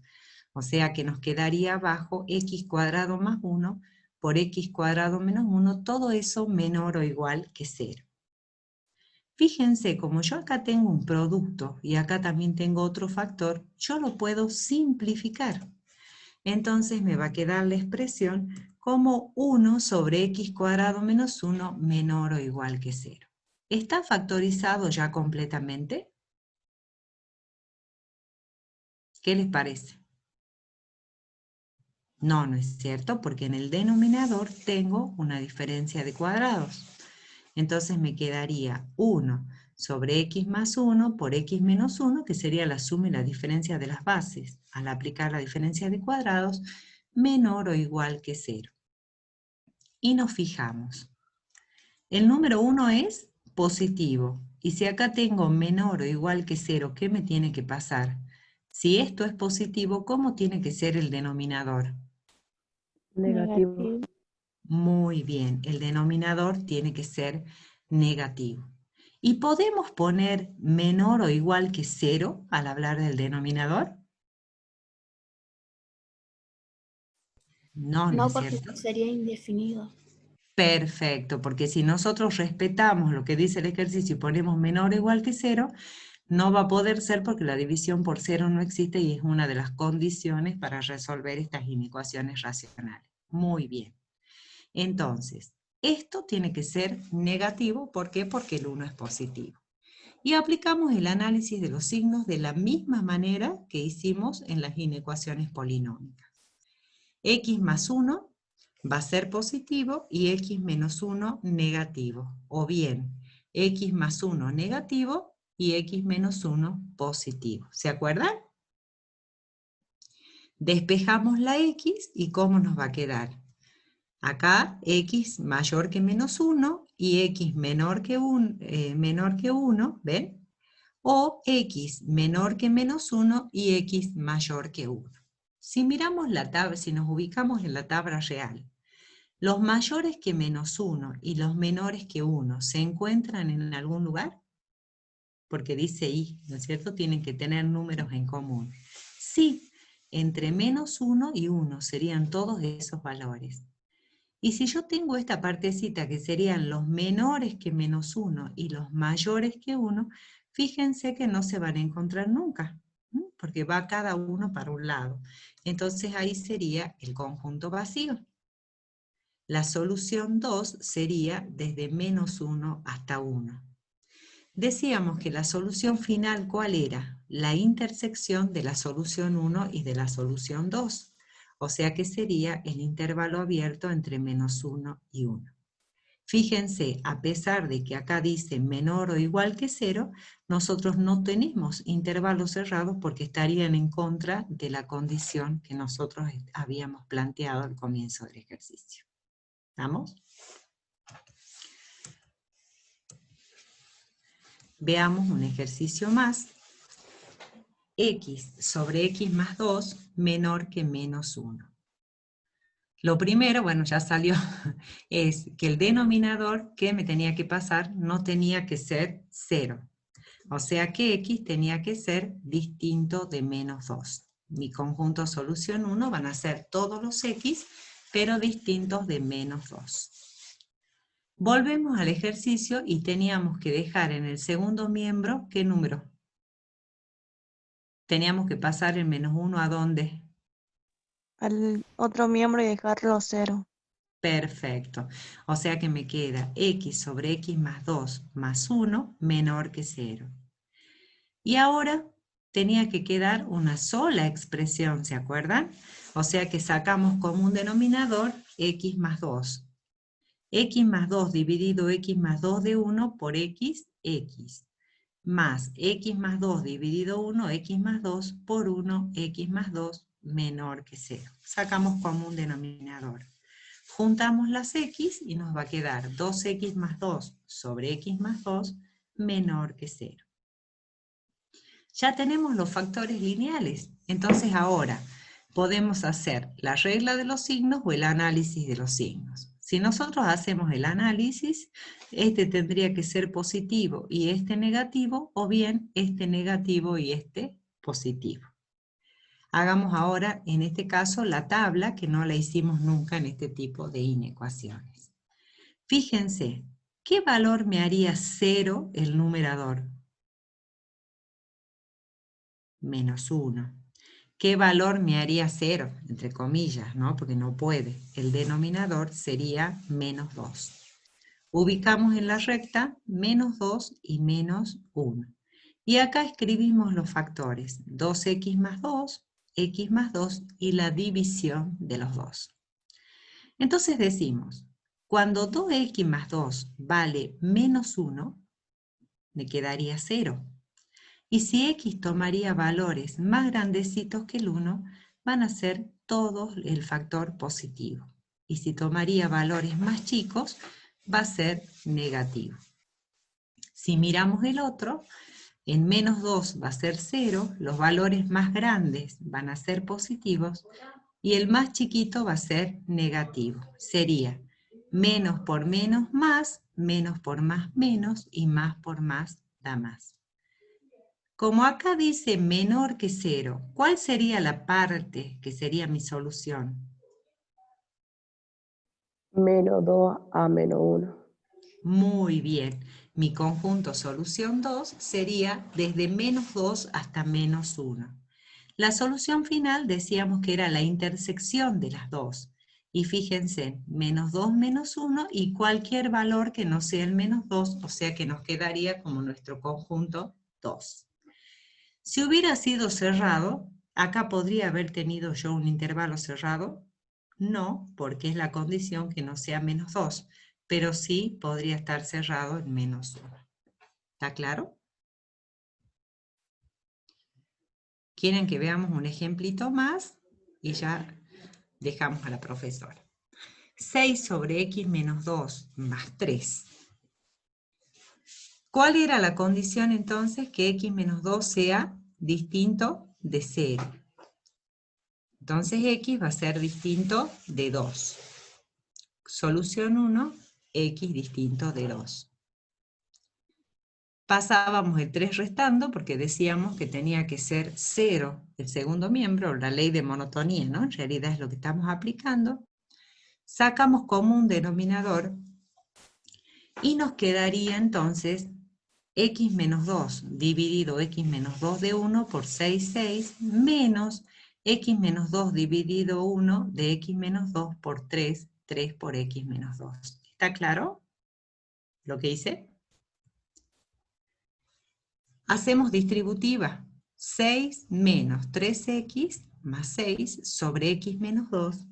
O sea que nos quedaría abajo x cuadrado más 1 por x cuadrado menos 1, todo eso menor o igual que 0. Fíjense, como yo acá tengo un producto y acá también tengo otro factor, yo lo puedo simplificar. Entonces me va a quedar la expresión como 1 sobre x cuadrado menos 1 menor o igual que 0. ¿Está factorizado ya completamente? ¿Qué les parece? No, no es cierto, porque en el denominador tengo una diferencia de cuadrados. Entonces me quedaría 1 sobre x más 1 por x menos 1, que sería la suma y la diferencia de las bases, al aplicar la diferencia de cuadrados, menor o igual que 0. Y nos fijamos. El número 1 es positivo, y si acá tengo menor o igual que 0, ¿qué me tiene que pasar? Si esto es positivo, ¿cómo tiene que ser el denominador? Negativo. Muy bien, el denominador tiene que ser negativo. ¿Y podemos poner menor o igual que 0 al hablar del denominador? No, ¿no No, es porque cierto? sería indefinido. Perfecto, porque si nosotros respetamos lo que dice el ejercicio y ponemos menor o igual que 0, no va a poder ser porque la división por 0 no existe y es una de las condiciones para resolver estas inecuaciones racionales. Muy bien. Entonces, esto tiene que ser negativo. ¿Por qué? Porque el 1 es positivo. Y aplicamos el análisis de los signos de la misma manera que hicimos en las inecuaciones polinómicas. X más 1 va a ser positivo y x menos 1 negativo. O bien, x más 1 negativo y x menos 1 positivo. ¿Se acuerdan? Despejamos la x y ¿cómo nos va a quedar? Acá x mayor que menos 1 y x menor que 1, ¿ven? O x menor que menos 1 y x mayor que 1. Si miramos la tabla, si nos ubicamos en la tabla real, los mayores que menos 1 y los menores que 1 ¿se encuentran en algún lugar? Porque dice y, ¿no es cierto? Tienen que tener números en común. Sí, entre menos 1 y 1, serían todos esos valores. Y si yo tengo esta partecita que serían los menores que menos 1 y los mayores que 1, fíjense que no se van a encontrar nunca, ¿no? Porque va cada uno para un lado. Entonces ahí sería el conjunto vacío. La solución 2 sería desde menos 1 hasta 1. Decíamos que la solución final, ¿cuál era? La intersección de la solución 1 y de la solución 2. O sea que sería el intervalo abierto entre menos 1 y 1. Fíjense, a pesar de que acá dice menor o igual que 0, nosotros no tenemos intervalos cerrados porque estarían en contra de la condición que nosotros habíamos planteado al comienzo del ejercicio. ¿Vamos? Veamos un ejercicio más. X sobre X más 2 menor que menos 1. Lo primero, bueno, ya salió, es que el denominador que me tenía que pasar no tenía que ser 0. O sea que X tenía que ser distinto de menos 2. Mi conjunto solución 1 van a ser todos los X, pero distintos de menos 2. Volvemos al ejercicio y teníamos que dejar en el segundo miembro, ¿qué número? Teníamos que pasar el menos 1 ¿a dónde? Al otro miembro y dejarlo 0. Perfecto. O sea que me queda X sobre X más 2 más 1 menor que 0. Y ahora tenía que quedar una sola expresión, ¿se acuerdan? O sea que sacamos como un denominador X más 2. X más 2 dividido X más 2 de 1 por X, X. Más X más 2 dividido 1, X más 2 por 1, X más 2 menor que 0. Sacamos como un denominador. Juntamos las X y nos va a quedar 2X más 2 sobre X más 2 menor que 0. Ya tenemos los factores lineales. Entonces ahora podemos hacer la regla de los signos o el análisis de los signos. Si nosotros hacemos el análisis, este tendría que ser positivo y este negativo, o bien este negativo y este positivo. Hagamos ahora, en este caso, la tabla, que no la hicimos nunca en este tipo de inecuaciones. Fíjense, ¿qué valor me haría 0 el numerador? Menos 1. ¿Qué valor me haría 0? Entre comillas, ¿no? Porque no puede. El denominador sería menos 2. Ubicamos en la recta menos 2 y menos 1. Y acá escribimos los factores. 2x más 2, x más 2 y la división de los dos. Entonces decimos, cuando 2x más 2 vale menos 1, me quedaría 0. Y si x tomaría valores más grandecitos que el 1, van a ser todos el factor positivo. Y si tomaría valores más chicos, va a ser negativo. Si miramos el otro, en menos 2 va a ser 0, los valores más grandes van a ser positivos y el más chiquito va a ser negativo. Sería menos por menos más, menos por más menos y más por más da más. Como acá dice menor que 0, ¿cuál sería la parte que sería mi solución? Menos 2 a menos 1. Muy bien. Mi conjunto solución 2 sería desde menos 2 hasta menos 1. La solución final decíamos que era la intersección de las dos. Y fíjense, menos 2 menos 1 y cualquier valor que no sea el menos 2, o sea que nos quedaría como nuestro conjunto 2. Si hubiera sido cerrado, acá podría haber tenido yo un intervalo cerrado. No, porque es la condición que no sea menos 2, pero sí podría estar cerrado en menos 1. ¿Está claro? ¿Quieren que veamos un ejemplito más? Y ya dejamos a la profesora. 6 sobre x menos 2 más 3. ¿Cuál era la condición entonces? Que x menos 2 sea distinto de 0. Entonces x va a ser distinto de 2. Solución 1, x distinto de 2. pasábamos el 3 restando porque decíamos que tenía que ser 0 el segundo miembro, la ley de monotonía, ¿no? En realidad es lo que estamos aplicando. Sacamos como un denominador y nos quedaría entonces x menos 2 dividido x menos 2 de 1 por 6, 6, menos x menos 2 dividido 1 de x menos 2 por 3, 3 por x menos 2. ¿Está claro lo que hice? Hacemos distributiva. 6 menos 3x más 6 sobre x menos 2.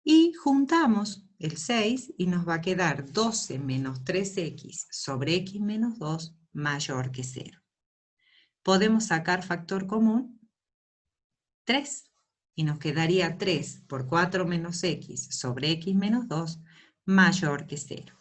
Y juntamos el 6 y nos va a quedar 12 menos 3x sobre x menos 2 mayor que 0. Podemos sacar factor común, 3. Y nos quedaría 3 por 4 menos x sobre x menos 2 mayor que 0.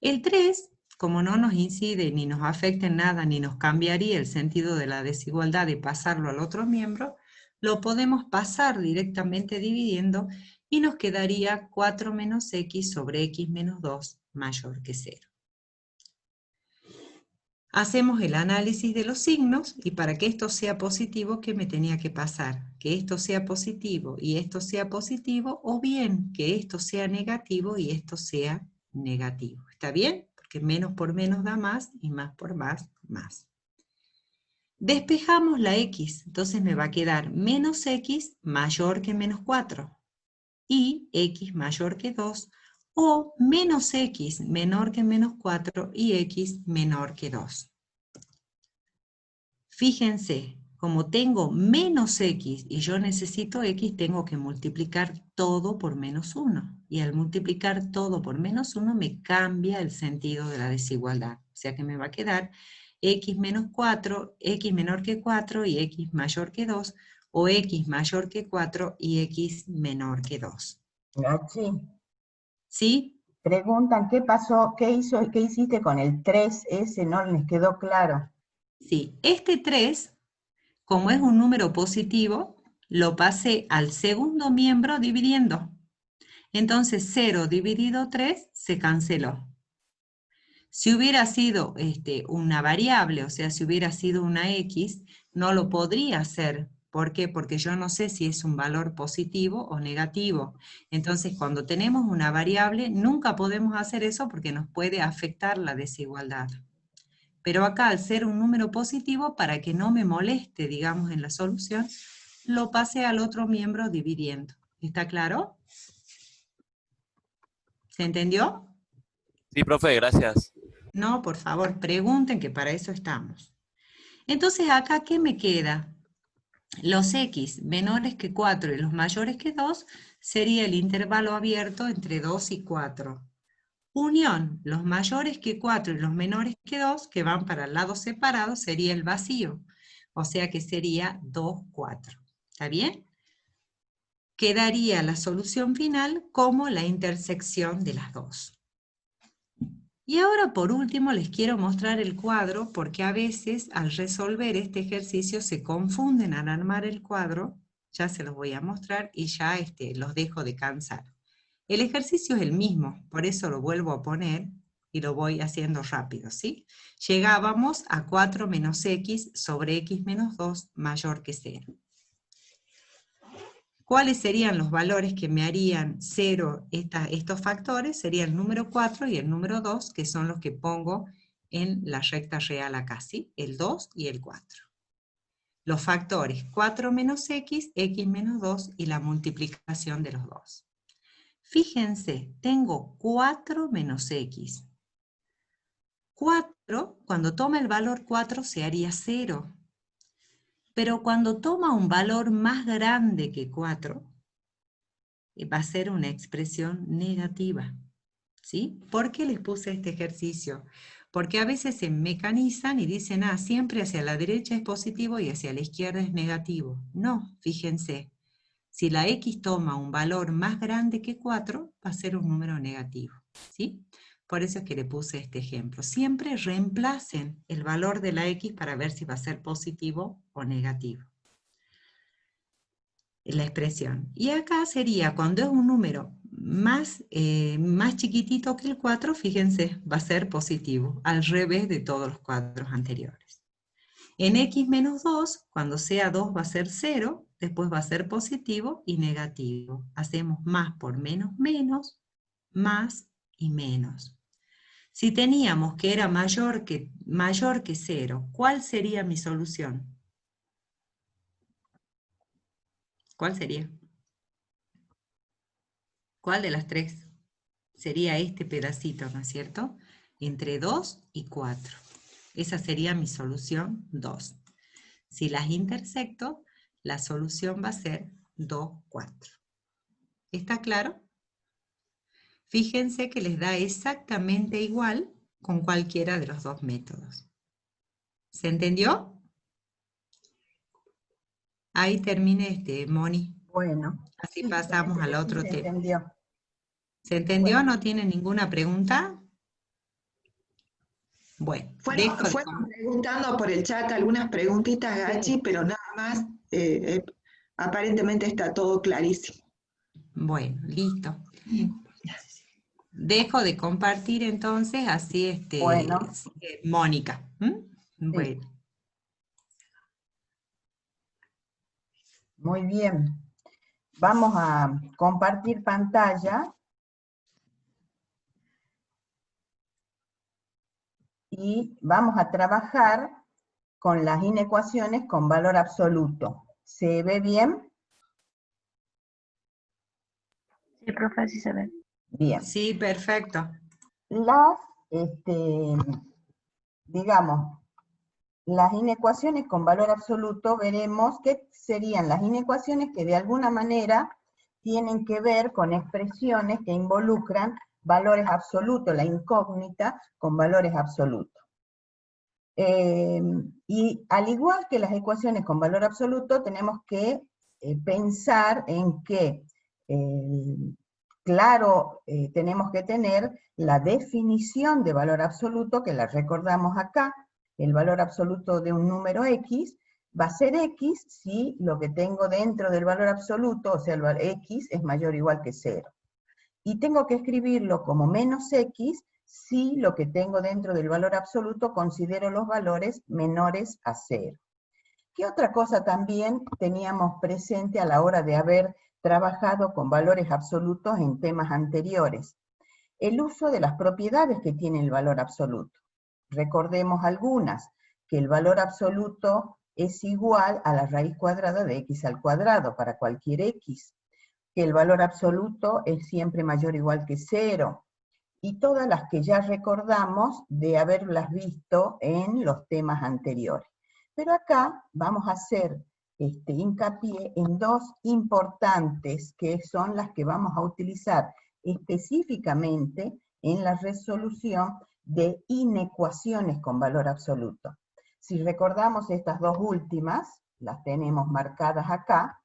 El 3, como no nos incide ni nos afecta en nada, ni nos cambiaría el sentido de la desigualdad de pasarlo al otro miembro, lo podemos pasar directamente dividiendo y nos quedaría 4 menos x sobre x menos 2 mayor que 0. Hacemos el análisis de los signos y para que esto sea positivo, ¿qué me tenía que pasar? Que esto sea positivo y esto sea positivo, o bien que esto sea negativo y esto sea negativo. ¿Está bien? Porque menos por menos da más y más por más, más. Despejamos la x, entonces me va a quedar menos x mayor que menos 4 y x mayor que 2, o menos x menor que menos 4 y x menor que 2. Fíjense, como tengo menos x y yo necesito x, tengo que multiplicar todo por menos 1. Y al multiplicar todo por menos 1 me cambia el sentido de la desigualdad. O sea que me va a quedar x menos 4, x menor que 4 y x mayor que 2, o x mayor que 4 y x menor que 2. Gachi, ¿Sí? preguntan qué pasó, qué hiciste con el 3S, no les quedó claro. Sí, este 3, como es un número positivo, lo pasé al segundo miembro dividiendo. Entonces 0 dividido 3 se canceló. Si hubiera sido una variable, o sea, si hubiera sido una x, no lo podría hacer. ¿Por qué? Porque yo no sé si es un valor positivo o negativo. Entonces, cuando tenemos una variable, nunca podemos hacer eso porque nos puede afectar la desigualdad. Pero acá, al ser un número positivo, para que no me moleste, digamos, en la solución, lo pasé al otro miembro dividiendo. ¿Está claro? ¿Se entendió? Sí, profe, gracias. No, por favor, pregunten, que para eso estamos. Entonces, acá, ¿qué me queda? Los x menores que 4 y los mayores que 2 sería el intervalo abierto entre 2 y 4. Unión, los mayores que 4 y los menores que 2, que van para el lado separado, sería el vacío. O sea que sería 2, 4. ¿Está bien? Quedaría la solución final como la intersección de las dos. Y ahora por último les quiero mostrar el cuadro porque a veces al resolver este ejercicio se confunden al armar el cuadro. Ya se los voy a mostrar y ya los dejo descansar. El ejercicio es el mismo, por eso lo vuelvo a poner y lo voy haciendo rápido, ¿sí? Llegábamos a 4 menos x sobre x menos 2 mayor que 0. ¿Cuáles serían los valores que me harían 0 estos factores? Sería el número 4 y el número 2, que son los que pongo en la recta real acá, ¿sí? El 2 y el 4. Los factores 4 menos x, x menos 2 y la multiplicación de los dos. Fíjense, tengo 4 menos x. 4, cuando toma el valor 4, se haría 0. Pero cuando toma un valor más grande que 4, va a ser una expresión negativa. ¿Sí? ¿Por qué les puse este ejercicio? Porque a veces se mecanizan y dicen, siempre hacia la derecha es positivo y hacia la izquierda es negativo. No, fíjense. Si la x toma un valor más grande que 4, va a ser un número negativo. ¿Sí? Por eso es que le puse este ejemplo. Siempre reemplacen el valor de la x para ver si va a ser positivo o negativo. La expresión. Y acá sería, cuando es un número más chiquitito que el 4, fíjense, va a ser positivo, al revés de todos los cuadros anteriores. En x menos 2, cuando sea 2 va a ser 0, después va a ser positivo y negativo. Hacemos más por menos, menos, más y menos. Si teníamos que era mayor que 0, ¿cuál sería mi solución? ¿Cuál sería? ¿Cuál de las tres? Sería este pedacito, ¿no es cierto? Entre 2 y 4. Esa sería mi solución 2. Si las intersecto, la solución va a ser 2, 4. ¿Está claro? Fíjense que les da exactamente igual con cualquiera de los dos métodos. ¿Se entendió? Ahí termine Moni. Bueno, Así sí, pasamos parece al que sí otro se tema. entendió. ¿Se entendió? Bueno. ¿No tiene ninguna pregunta? Bueno, dejo de... Fueron preguntando por el chat algunas preguntitas, Gachi, Sí. pero nada más, aparentemente está todo clarísimo. Bueno, listo. Dejo de compartir entonces, así Bueno. sigue Mónica. Bueno. Muy bien. Vamos a compartir pantalla. Y vamos a trabajar con las inecuaciones con valor absoluto. ¿Se ve bien? Sí, profe, sí se ve. Bien. Sí, perfecto. Las, digamos, las inecuaciones con valor absoluto, veremos que serían las inecuaciones que de alguna manera tienen que ver con expresiones que involucran valores absolutos, la incógnita con valores absolutos. Y al igual que las ecuaciones con valor absoluto, tenemos que pensar en que, claro, tenemos que tener la definición de valor absoluto, que la recordamos acá. El valor absoluto de un número x va a ser x si lo que tengo dentro del valor absoluto, o sea, el valor x es mayor o igual que 0. Y tengo que escribirlo como menos x si lo que tengo dentro del valor absoluto considero los valores menores a 0. ¿Qué otra cosa también teníamos presente a la hora de haber trabajado con valores absolutos en temas anteriores? El uso de las propiedades que tiene el valor absoluto. Recordemos algunas, que el valor absoluto es igual a la raíz cuadrada de x al cuadrado para cualquier x, que el valor absoluto es siempre mayor o igual que 0, y todas las que ya recordamos de haberlas visto en los temas anteriores. Pero acá vamos a hacer hincapié en dos importantes, que son las que vamos a utilizar específicamente en la resolución de inecuaciones con valor absoluto. Si recordamos estas dos últimas, las tenemos marcadas acá.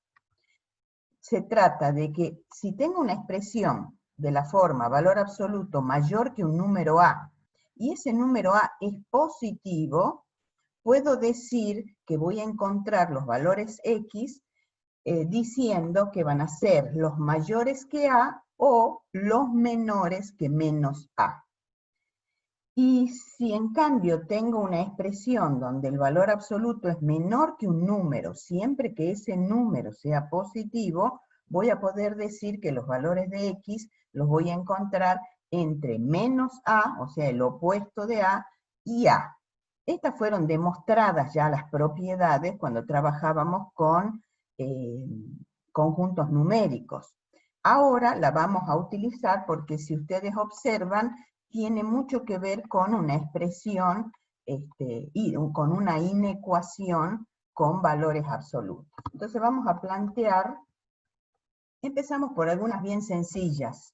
Se trata de que si tengo una expresión de la forma valor absoluto mayor que un número a, y ese número a es positivo, puedo decir que voy a encontrar los valores x diciendo que van a ser los mayores que a o los menores que menos a. Y si en cambio tengo una expresión donde el valor absoluto es menor que un número, siempre que ese número sea positivo, voy a poder decir que los valores de x los voy a encontrar entre menos a, o sea, el opuesto de a, y a. Estas fueron demostradas ya las propiedades cuando trabajábamos con conjuntos numéricos. Ahora la vamos a utilizar porque si ustedes observan, tiene mucho que ver con una expresión y con una inecuación con valores absolutos. Entonces vamos a plantear, empezamos por algunas bien sencillas,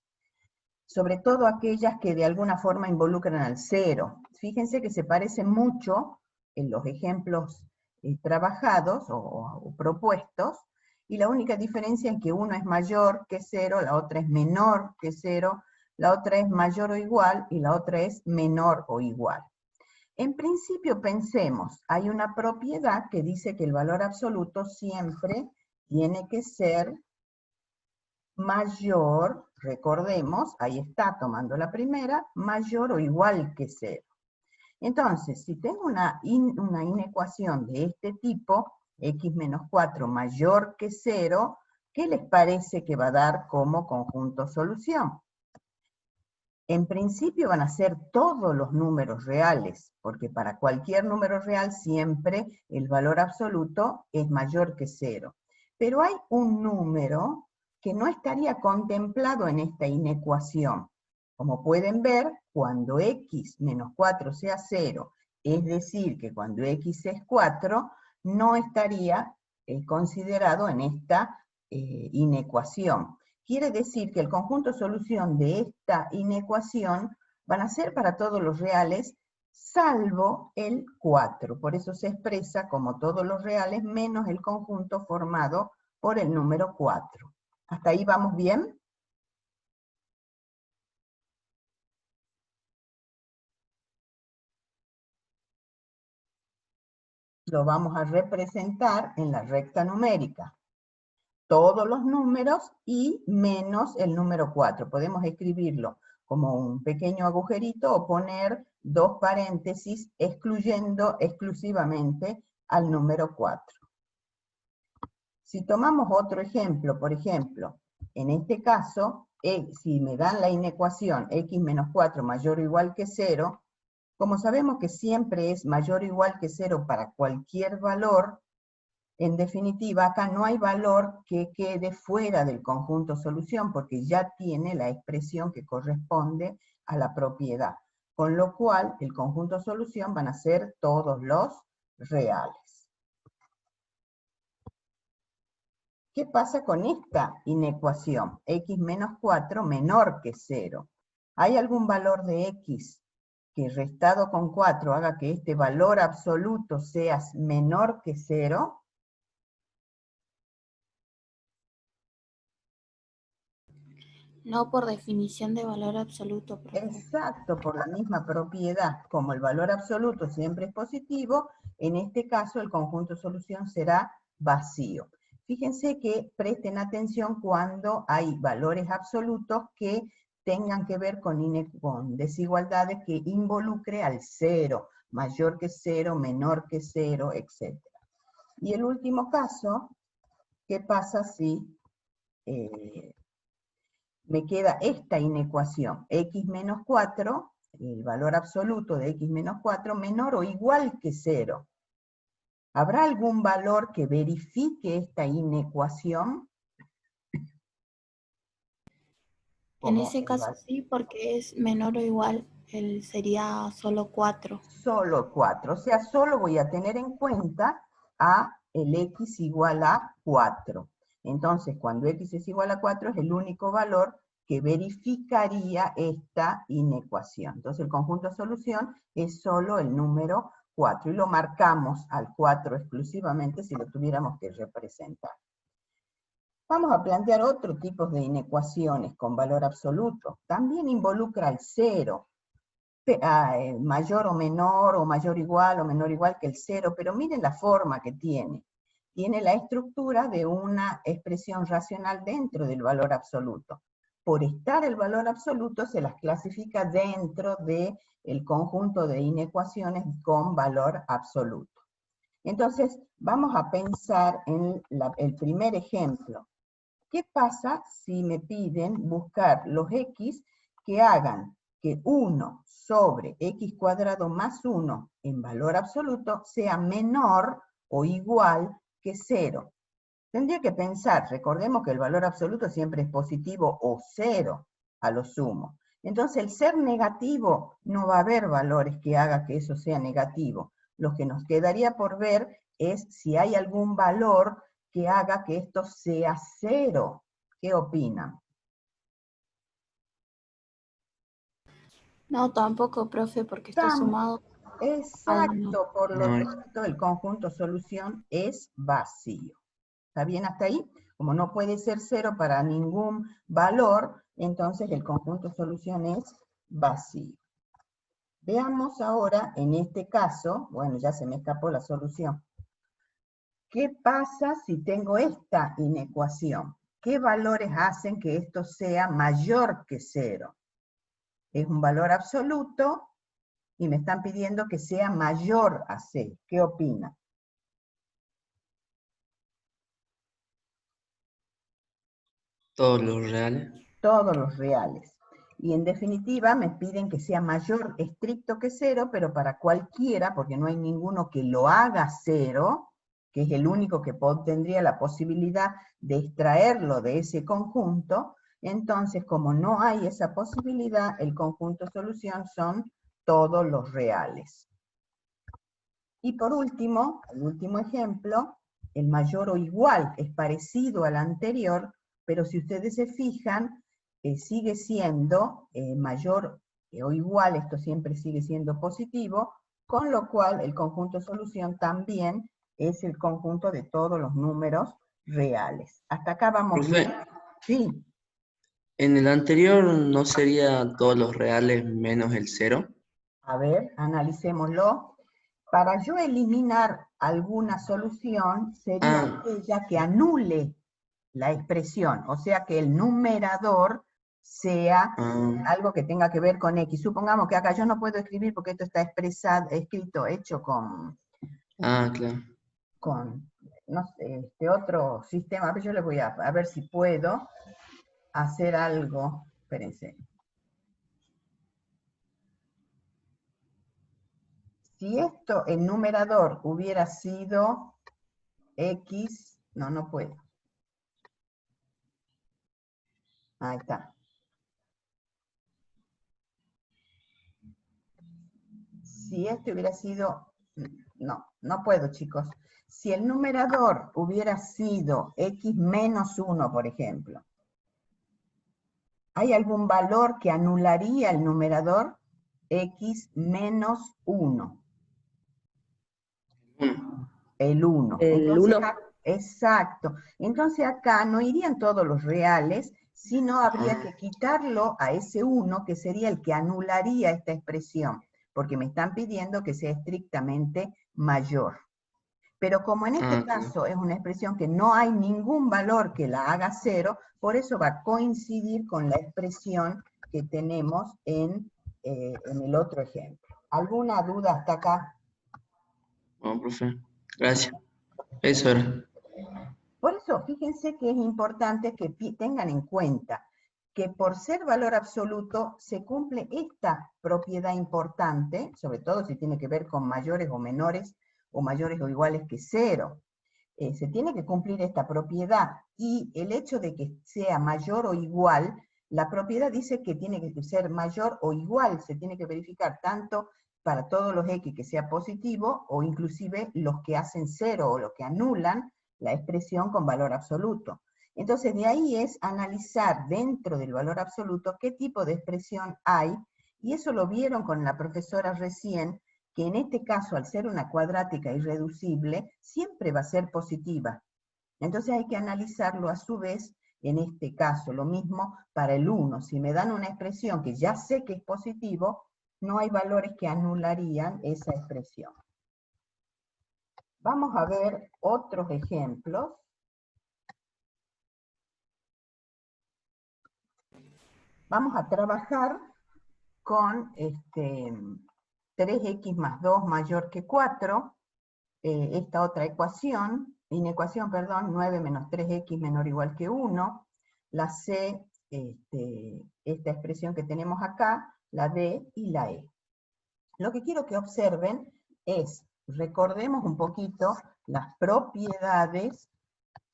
sobre todo aquellas que de alguna forma involucran al 0. Fíjense que se parecen mucho en los ejemplos trabajados o propuestos, y la única diferencia es que uno es mayor que 0, la otra es menor que 0, la otra es mayor o igual, y la otra es menor o igual. En principio pensemos, hay una propiedad que dice que el valor absoluto siempre tiene que ser mayor recordemos, ahí está tomando la primera, mayor o igual que 0. Entonces, si tengo una inecuación de este tipo, x menos 4 mayor que 0, ¿qué les parece que va a dar como conjunto solución? En principio van a ser todos los números reales, porque para cualquier número real siempre el valor absoluto es mayor que 0. Pero hay un número que no estaría contemplado en esta inecuación. Como pueden ver, cuando x menos 4 sea 0, es decir, que cuando x es 4, no estaría considerado en esta inecuación. Quiere decir que el conjunto solución de esta inecuación van a ser para todos los reales, salvo el 4. Por eso se expresa como todos los reales menos el conjunto formado por el número 4. ¿Hasta ahí vamos bien? Lo vamos a representar en la recta numérica. Todos los números y menos el número 4. Podemos escribirlo como un pequeño agujerito o poner 2 paréntesis excluyendo exclusivamente al número 4. Si tomamos otro ejemplo, por ejemplo, en este caso, si me dan la inecuación x menos 4 mayor o igual que 0, como sabemos que siempre es mayor o igual que 0 para cualquier valor, en definitiva, acá no hay valor que quede fuera del conjunto solución, porque ya tiene la expresión que corresponde a la propiedad. Con lo cual, el conjunto solución van a ser todos los reales. ¿Qué pasa con esta inecuación? X menos 4 menor que 0. ¿Hay algún valor de x que restado con 4 haga que este valor absoluto sea menor que 0? No por definición de valor absoluto, profe. Exacto, por la misma propiedad. Como el valor absoluto siempre es positivo, en este caso el conjunto solución será vacío. Fíjense que presten atención cuando hay valores absolutos que tengan que ver con desigualdades que involucre al 0, mayor que 0, menor que 0, etc. Y el último caso, ¿qué pasa si me queda esta inecuación? X menos 4, el valor absoluto de x menos 4, menor o igual que 0. ¿Habrá algún valor que verifique esta inecuación? En ese caso sí, porque es menor o igual, sería solo 4. Solo 4, o sea, solo voy a tener en cuenta a el x igual a 4. Entonces, cuando x es igual a 4 es el único valor que verificaría esta inecuación. Entonces, el conjunto de solución es solo el número 4, y lo marcamos al 4 exclusivamente si lo tuviéramos que representar. Vamos a plantear otro tipo de inecuaciones con valor absoluto. También involucra el 0. Mayor o mayor igual o menor igual que el 0, pero miren la forma que tiene. Tiene la estructura de una expresión racional dentro del valor absoluto. Por estar el valor absoluto se las clasifica dentro del conjunto de inecuaciones con valor absoluto. Entonces, vamos a pensar en el primer ejemplo. ¿Qué pasa si me piden buscar los x que hagan que 1 sobre x cuadrado más 1 en valor absoluto sea menor o igual que 0? Tendría que pensar, recordemos que el valor absoluto siempre es positivo o 0 a lo sumo. Entonces, el ser negativo, no va a haber valores que haga que eso sea negativo. Lo que nos quedaría por ver es si hay algún valor que haga que esto sea 0. ¿Qué opinan? No, tampoco, profe, porque está sumado. Exacto, por lo tanto el conjunto solución es vacío. ¿Está bien hasta ahí? Como no puede ser 0 para ningún valor, entonces el conjunto solución es vacío. Veamos ahora, en este caso, bueno, ya se me escapó la solución. ¿Qué pasa si tengo esta inecuación? ¿qué valores hacen que esto sea mayor que 0? Es un valor absoluto y me están pidiendo que sea mayor a C. ¿Qué opina? Todos los reales. Todos los reales. Y en definitiva me piden que sea mayor estricto que 0, pero para cualquiera, porque no hay ninguno que lo haga 0, que es el único que tendría la posibilidad de extraerlo de ese conjunto. Entonces, como no hay esa posibilidad, el conjunto solución son todos los reales. Y por último, el último ejemplo, el mayor o igual es parecido al anterior, pero si ustedes se fijan, sigue siendo mayor o igual, esto siempre sigue siendo positivo, con lo cual el conjunto solución también es el conjunto de todos los números reales. Hasta acá vamos Profe, bien. Sí. en el anterior no sería todos los reales menos el 0. A ver, analicémoslo. Para yo eliminar alguna solución, sería aquella que anule la expresión, o sea que el numerador sea algo que tenga que ver con X. Supongamos que acá yo no puedo escribir porque esto está hecho con... claro. Con, no sé, este otro sistema. Yo les voy a ver si puedo hacer algo. Espérense. Si esto, el numerador, hubiera sido X, no puedo. Ahí está. Si este hubiera sido, no puedo, chicos. Si el numerador hubiera sido X menos 1, por ejemplo, ¿hay algún valor que anularía el numerador? X menos 1. El 1. El 1. Exacto. Entonces acá no irían todos los reales, sino habría que quitarlo a ese 1, que sería el que anularía esta expresión, porque me están pidiendo que sea estrictamente mayor. Pero como en este caso es una expresión que no hay ningún valor que la haga 0, por eso va a coincidir con la expresión que tenemos en el otro ejemplo. ¿Alguna duda hasta acá? No, profe. Gracias. Eso era. Por eso, fíjense que es importante que tengan en cuenta que por ser valor absoluto se cumple esta propiedad importante, sobre todo si tiene que ver con mayores o menores, o mayores o iguales que 0. Se tiene que cumplir esta propiedad, y el hecho de que sea mayor o igual, la propiedad dice que tiene que ser mayor o igual, se tiene que verificar tanto para todos los X que sea positivo, o inclusive los que hacen 0 o los que anulan la expresión con valor absoluto. Entonces de ahí es analizar dentro del valor absoluto qué tipo de expresión hay, y eso lo vieron con la profesora recién, que en este caso, al ser una cuadrática irreducible, siempre va a ser positiva. Entonces hay que analizarlo a su vez, en este caso, lo mismo para el 1. Si me dan una expresión que ya sé que es positivo, no hay valores que anularían esa expresión. Vamos a ver otros ejemplos. Vamos a trabajar con 3x más 2 mayor que 4, esta otra ecuación, perdón, 9 menos 3x menor o igual que 1, la C, esta expresión que tenemos acá, la D y la E. Lo que quiero que observen es, recordemos un poquito las propiedades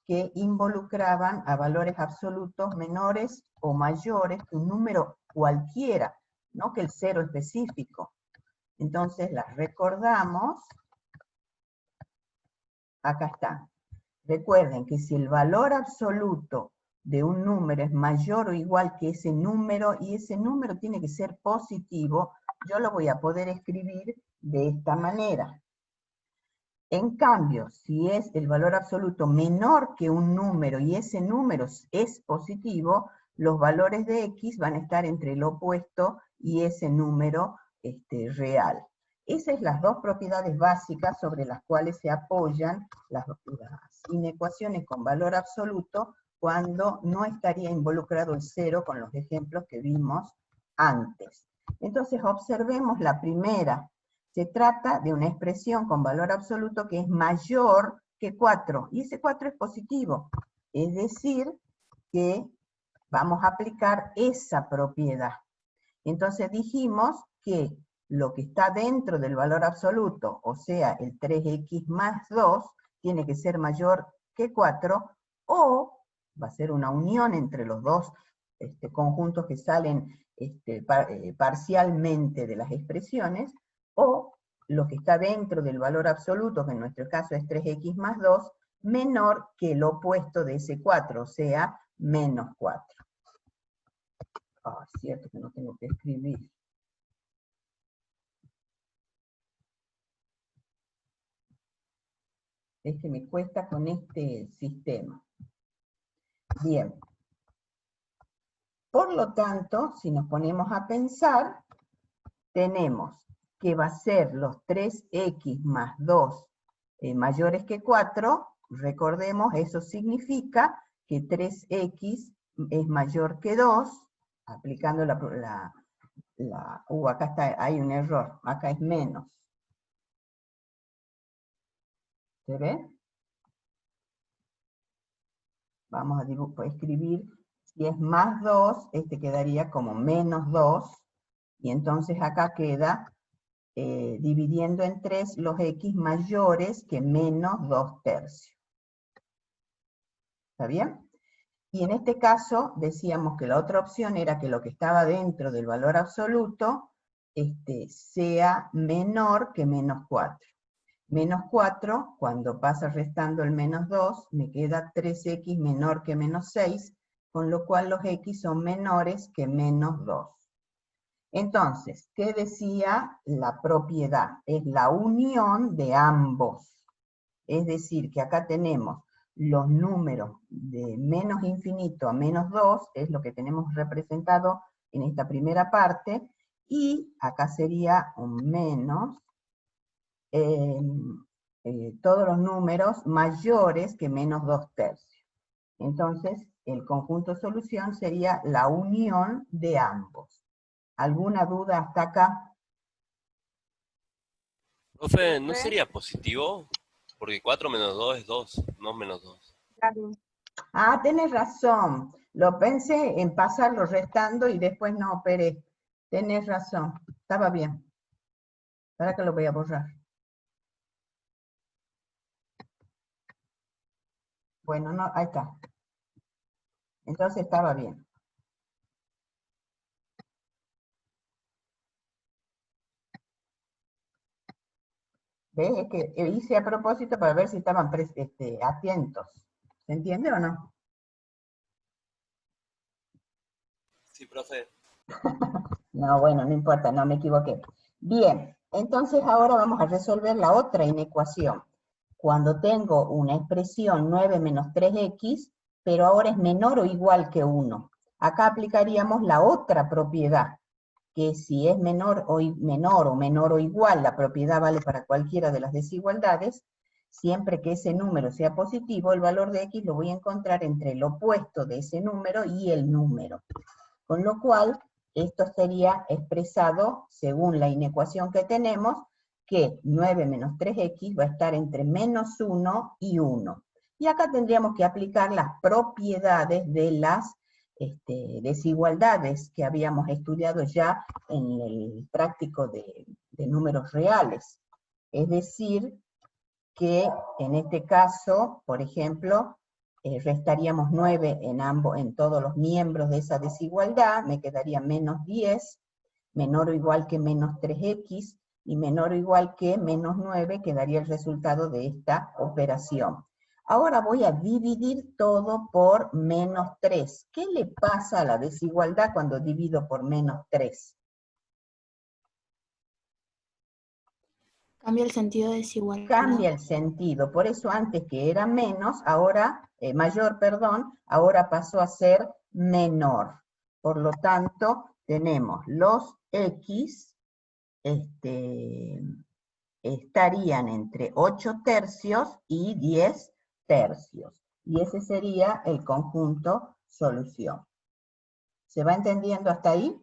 que involucraban a valores absolutos menores o mayores que un número cualquiera, no que el 0 específico. Entonces las recordamos. Acá está. Recuerden que si el valor absoluto de un número es mayor o igual que ese número, y ese número tiene que ser positivo, yo lo voy a poder escribir de esta manera. En cambio, si es el valor absoluto menor que un número y ese número es positivo, los valores de X van a estar entre el opuesto y ese número real. Esas son las dos propiedades básicas sobre las cuales se apoyan las inecuaciones con valor absoluto cuando no estaría involucrado el 0 con los ejemplos que vimos antes. Entonces observemos la primera. Se trata de una expresión con valor absoluto que es mayor que 4, y ese 4 es positivo. Es decir, que vamos a aplicar esa propiedad. Entonces dijimos que lo que está dentro del valor absoluto, o sea, el 3x más 2, tiene que ser mayor que 4, o va a ser una unión entre los dos conjuntos que salen parcialmente de las expresiones, o lo que está dentro del valor absoluto, que en nuestro caso es 3x más 2, menor que el opuesto de ese 4, o sea, menos 4. Ah, es cierto que no tengo que escribir. Es que me cuesta con este sistema. Bien. Por lo tanto, si nos ponemos a pensar, tenemos que va a ser los 3x más 2 mayores que 4. Recordemos, eso significa que 3x es mayor que 2, aplicando acá está, hay un error, acá es menos. ¿Se ve? Vamos a escribir, si es más 2, quedaría como menos 2, y entonces acá queda dividiendo en 3 los x mayores que menos 2 tercios. ¿Está bien? Y en este caso decíamos que la otra opción era que lo que estaba dentro del valor absoluto sea menor que menos 4. Menos 4, cuando pasa restando el menos 2, me queda 3x menor que menos 6, con lo cual los x son menores que menos 2. Entonces, ¿qué decía la propiedad? Es la unión de ambos. Es decir, que acá tenemos los números de menos infinito a menos 2, es lo que tenemos representado en esta primera parte, y acá sería un menos, todos los números mayores que menos 2 tercios. Entonces, el conjunto solución sería la unión de ambos. ¿Alguna duda hasta acá? Profe, ¿no sería positivo? Porque 4 menos 2 es 2, no menos 2. Claro. Ah, tenés razón. Lo pensé en pasarlo restando y después no operé. Tenés razón. Estaba bien. ¿Para qué lo voy a borrar? Bueno, no, ahí está. Entonces estaba bien. ¿Ves? Es que hice a propósito para ver si estaban atentos. ¿Se entiende o no? Sí, profe. No, bueno, no importa, no me equivoqué. Bien, entonces ahora vamos a resolver la otra inecuación. Cuando tengo una expresión 9 menos 3x, pero ahora es menor o igual que 1. Acá aplicaríamos la otra propiedad, que si es menor o igual, la propiedad vale para cualquiera de las desigualdades, siempre que ese número sea positivo, el valor de x lo voy a encontrar entre el opuesto de ese número y el número. Con lo cual, esto sería expresado, según la inecuación que tenemos, que 9 menos 3x va a estar entre menos 1 y 1. Y acá tendríamos que aplicar las propiedades de las desigualdades que habíamos estudiado ya en el práctico de números reales. Es decir, que en este caso, por ejemplo, restaríamos 9 en todos los miembros de esa desigualdad, me quedaría menos 10, menor o igual que menos 3x, y menor o igual que menos 9 quedaría el resultado de esta operación. Ahora voy a dividir todo por menos 3. ¿Qué le pasa a la desigualdad cuando divido por menos 3? Cambia el sentido de desigualdad. Cambia el sentido, por eso antes que era menos, ahora, mayor, perdón, ahora pasó a ser menor. Por lo tanto, tenemos los x, estarían entre 8 tercios y 10 tercios. y ese sería el conjunto solución. ¿Se va entendiendo hasta ahí?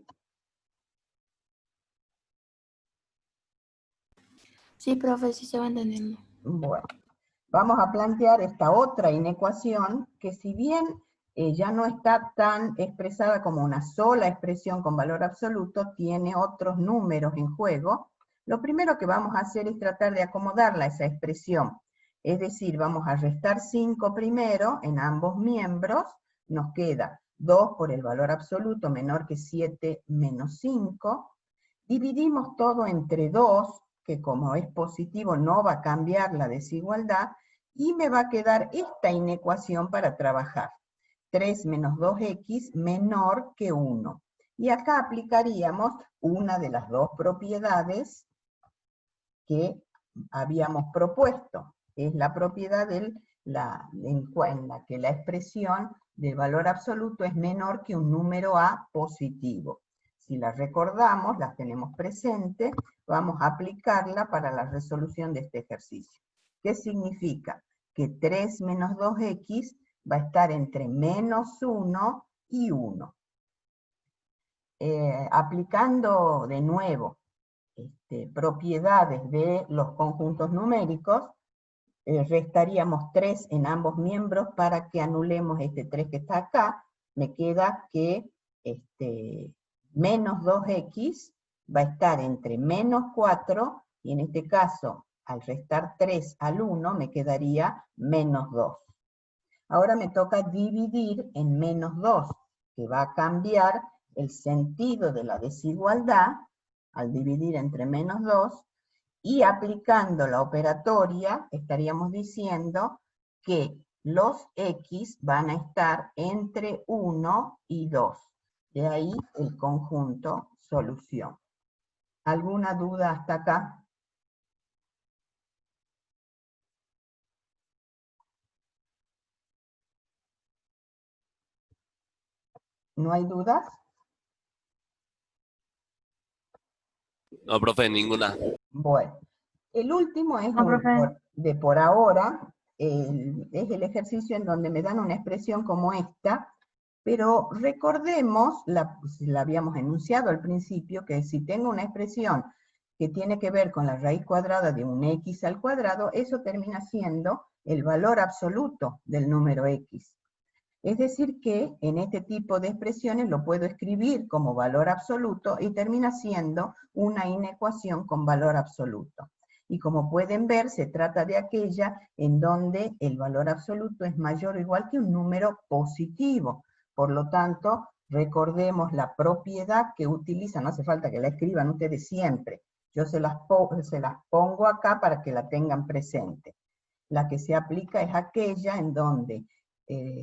Sí, profe, sí se va entendiendo. Bueno, vamos a plantear esta otra inecuación que si bien ya no está tan expresada como una sola expresión con valor absoluto, tiene otros números en juego. Lo primero que vamos a hacer es tratar de acomodarla a esa expresión. Es decir, vamos a restar 5 primero en ambos miembros, nos queda 2 por el valor absoluto menor que 7 menos 5. Dividimos todo entre 2, que como es positivo no va a cambiar la desigualdad, y me va a quedar esta inecuación para trabajar. 3 menos 2x menor que 1. Y acá aplicaríamos una de las dos propiedades que habíamos propuesto. Es la propiedad en la que la expresión del valor absoluto es menor que un número a positivo. Si la recordamos, la tenemos presente, vamos a aplicarla para la resolución de este ejercicio. ¿Qué significa? Que 3 menos 2x va a estar entre menos 1 y 1. Aplicando de nuevo propiedades de los conjuntos numéricos, restaríamos 3 en ambos miembros para que anulemos este 3 que está acá. Me queda que menos 2x va a estar entre menos 4, y en este caso, al restar 3 al 1, me quedaría menos 2. Ahora me toca dividir en menos 2, que va a cambiar el sentido de la desigualdad, al dividir entre menos 2, y aplicando la operatoria, estaríamos diciendo que los x van a estar entre 1 y 2. De ahí el conjunto solución. ¿Alguna duda hasta acá? ¿No hay dudas? No, profe, ninguna. Bueno, el último es No, profe. de por ahora, es el ejercicio en donde me dan una expresión como esta, pero recordemos, la habíamos enunciado al principio, que si tengo una expresión que tiene que ver con la raíz cuadrada de un x al cuadrado, eso termina siendo el valor absoluto del número x. Es decir que en este tipo de expresiones lo puedo escribir como valor absoluto y termina siendo una inecuación con valor absoluto. Y como pueden ver, se trata de aquella en donde el valor absoluto es mayor o igual que un número positivo. Por lo tanto, recordemos la propiedad que utilizan, no hace falta que la escriban ustedes siempre. Yo se las pongo acá para que la tengan presente. La que se aplica es aquella en donde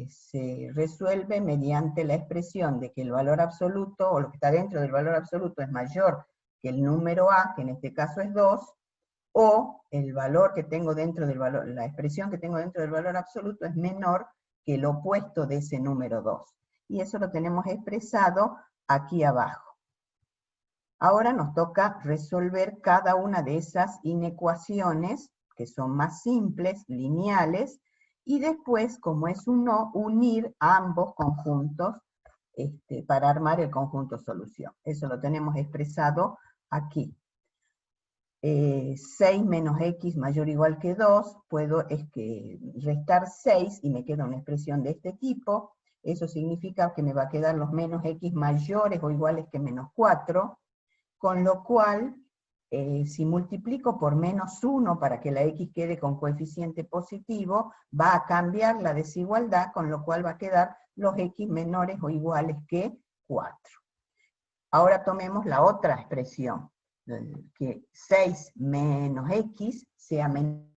se resuelve mediante la expresión de que el valor absoluto, o lo que está dentro del valor absoluto, es mayor que el número a, que en este caso es 2, o el valor que tengo dentro del valor, la expresión que tengo dentro del valor absoluto es menor que el opuesto de ese número 2. Y eso lo tenemos expresado aquí abajo. Ahora nos toca resolver cada una de esas inecuaciones, que son más simples, lineales, y después, como es un no, unir ambos conjuntos para armar el conjunto solución. Eso lo tenemos expresado aquí. 6 menos x mayor o igual que 2, puedo restar 6 y me queda una expresión de este tipo. Eso significa que me va a quedar los menos x mayores o iguales que menos 4, con lo cual, si multiplico por menos 1 para que la x quede con coeficiente positivo, va a cambiar la desigualdad, con lo cual va a quedar los x menores o iguales que 4. Ahora tomemos la otra expresión, que 6 menos x sea menor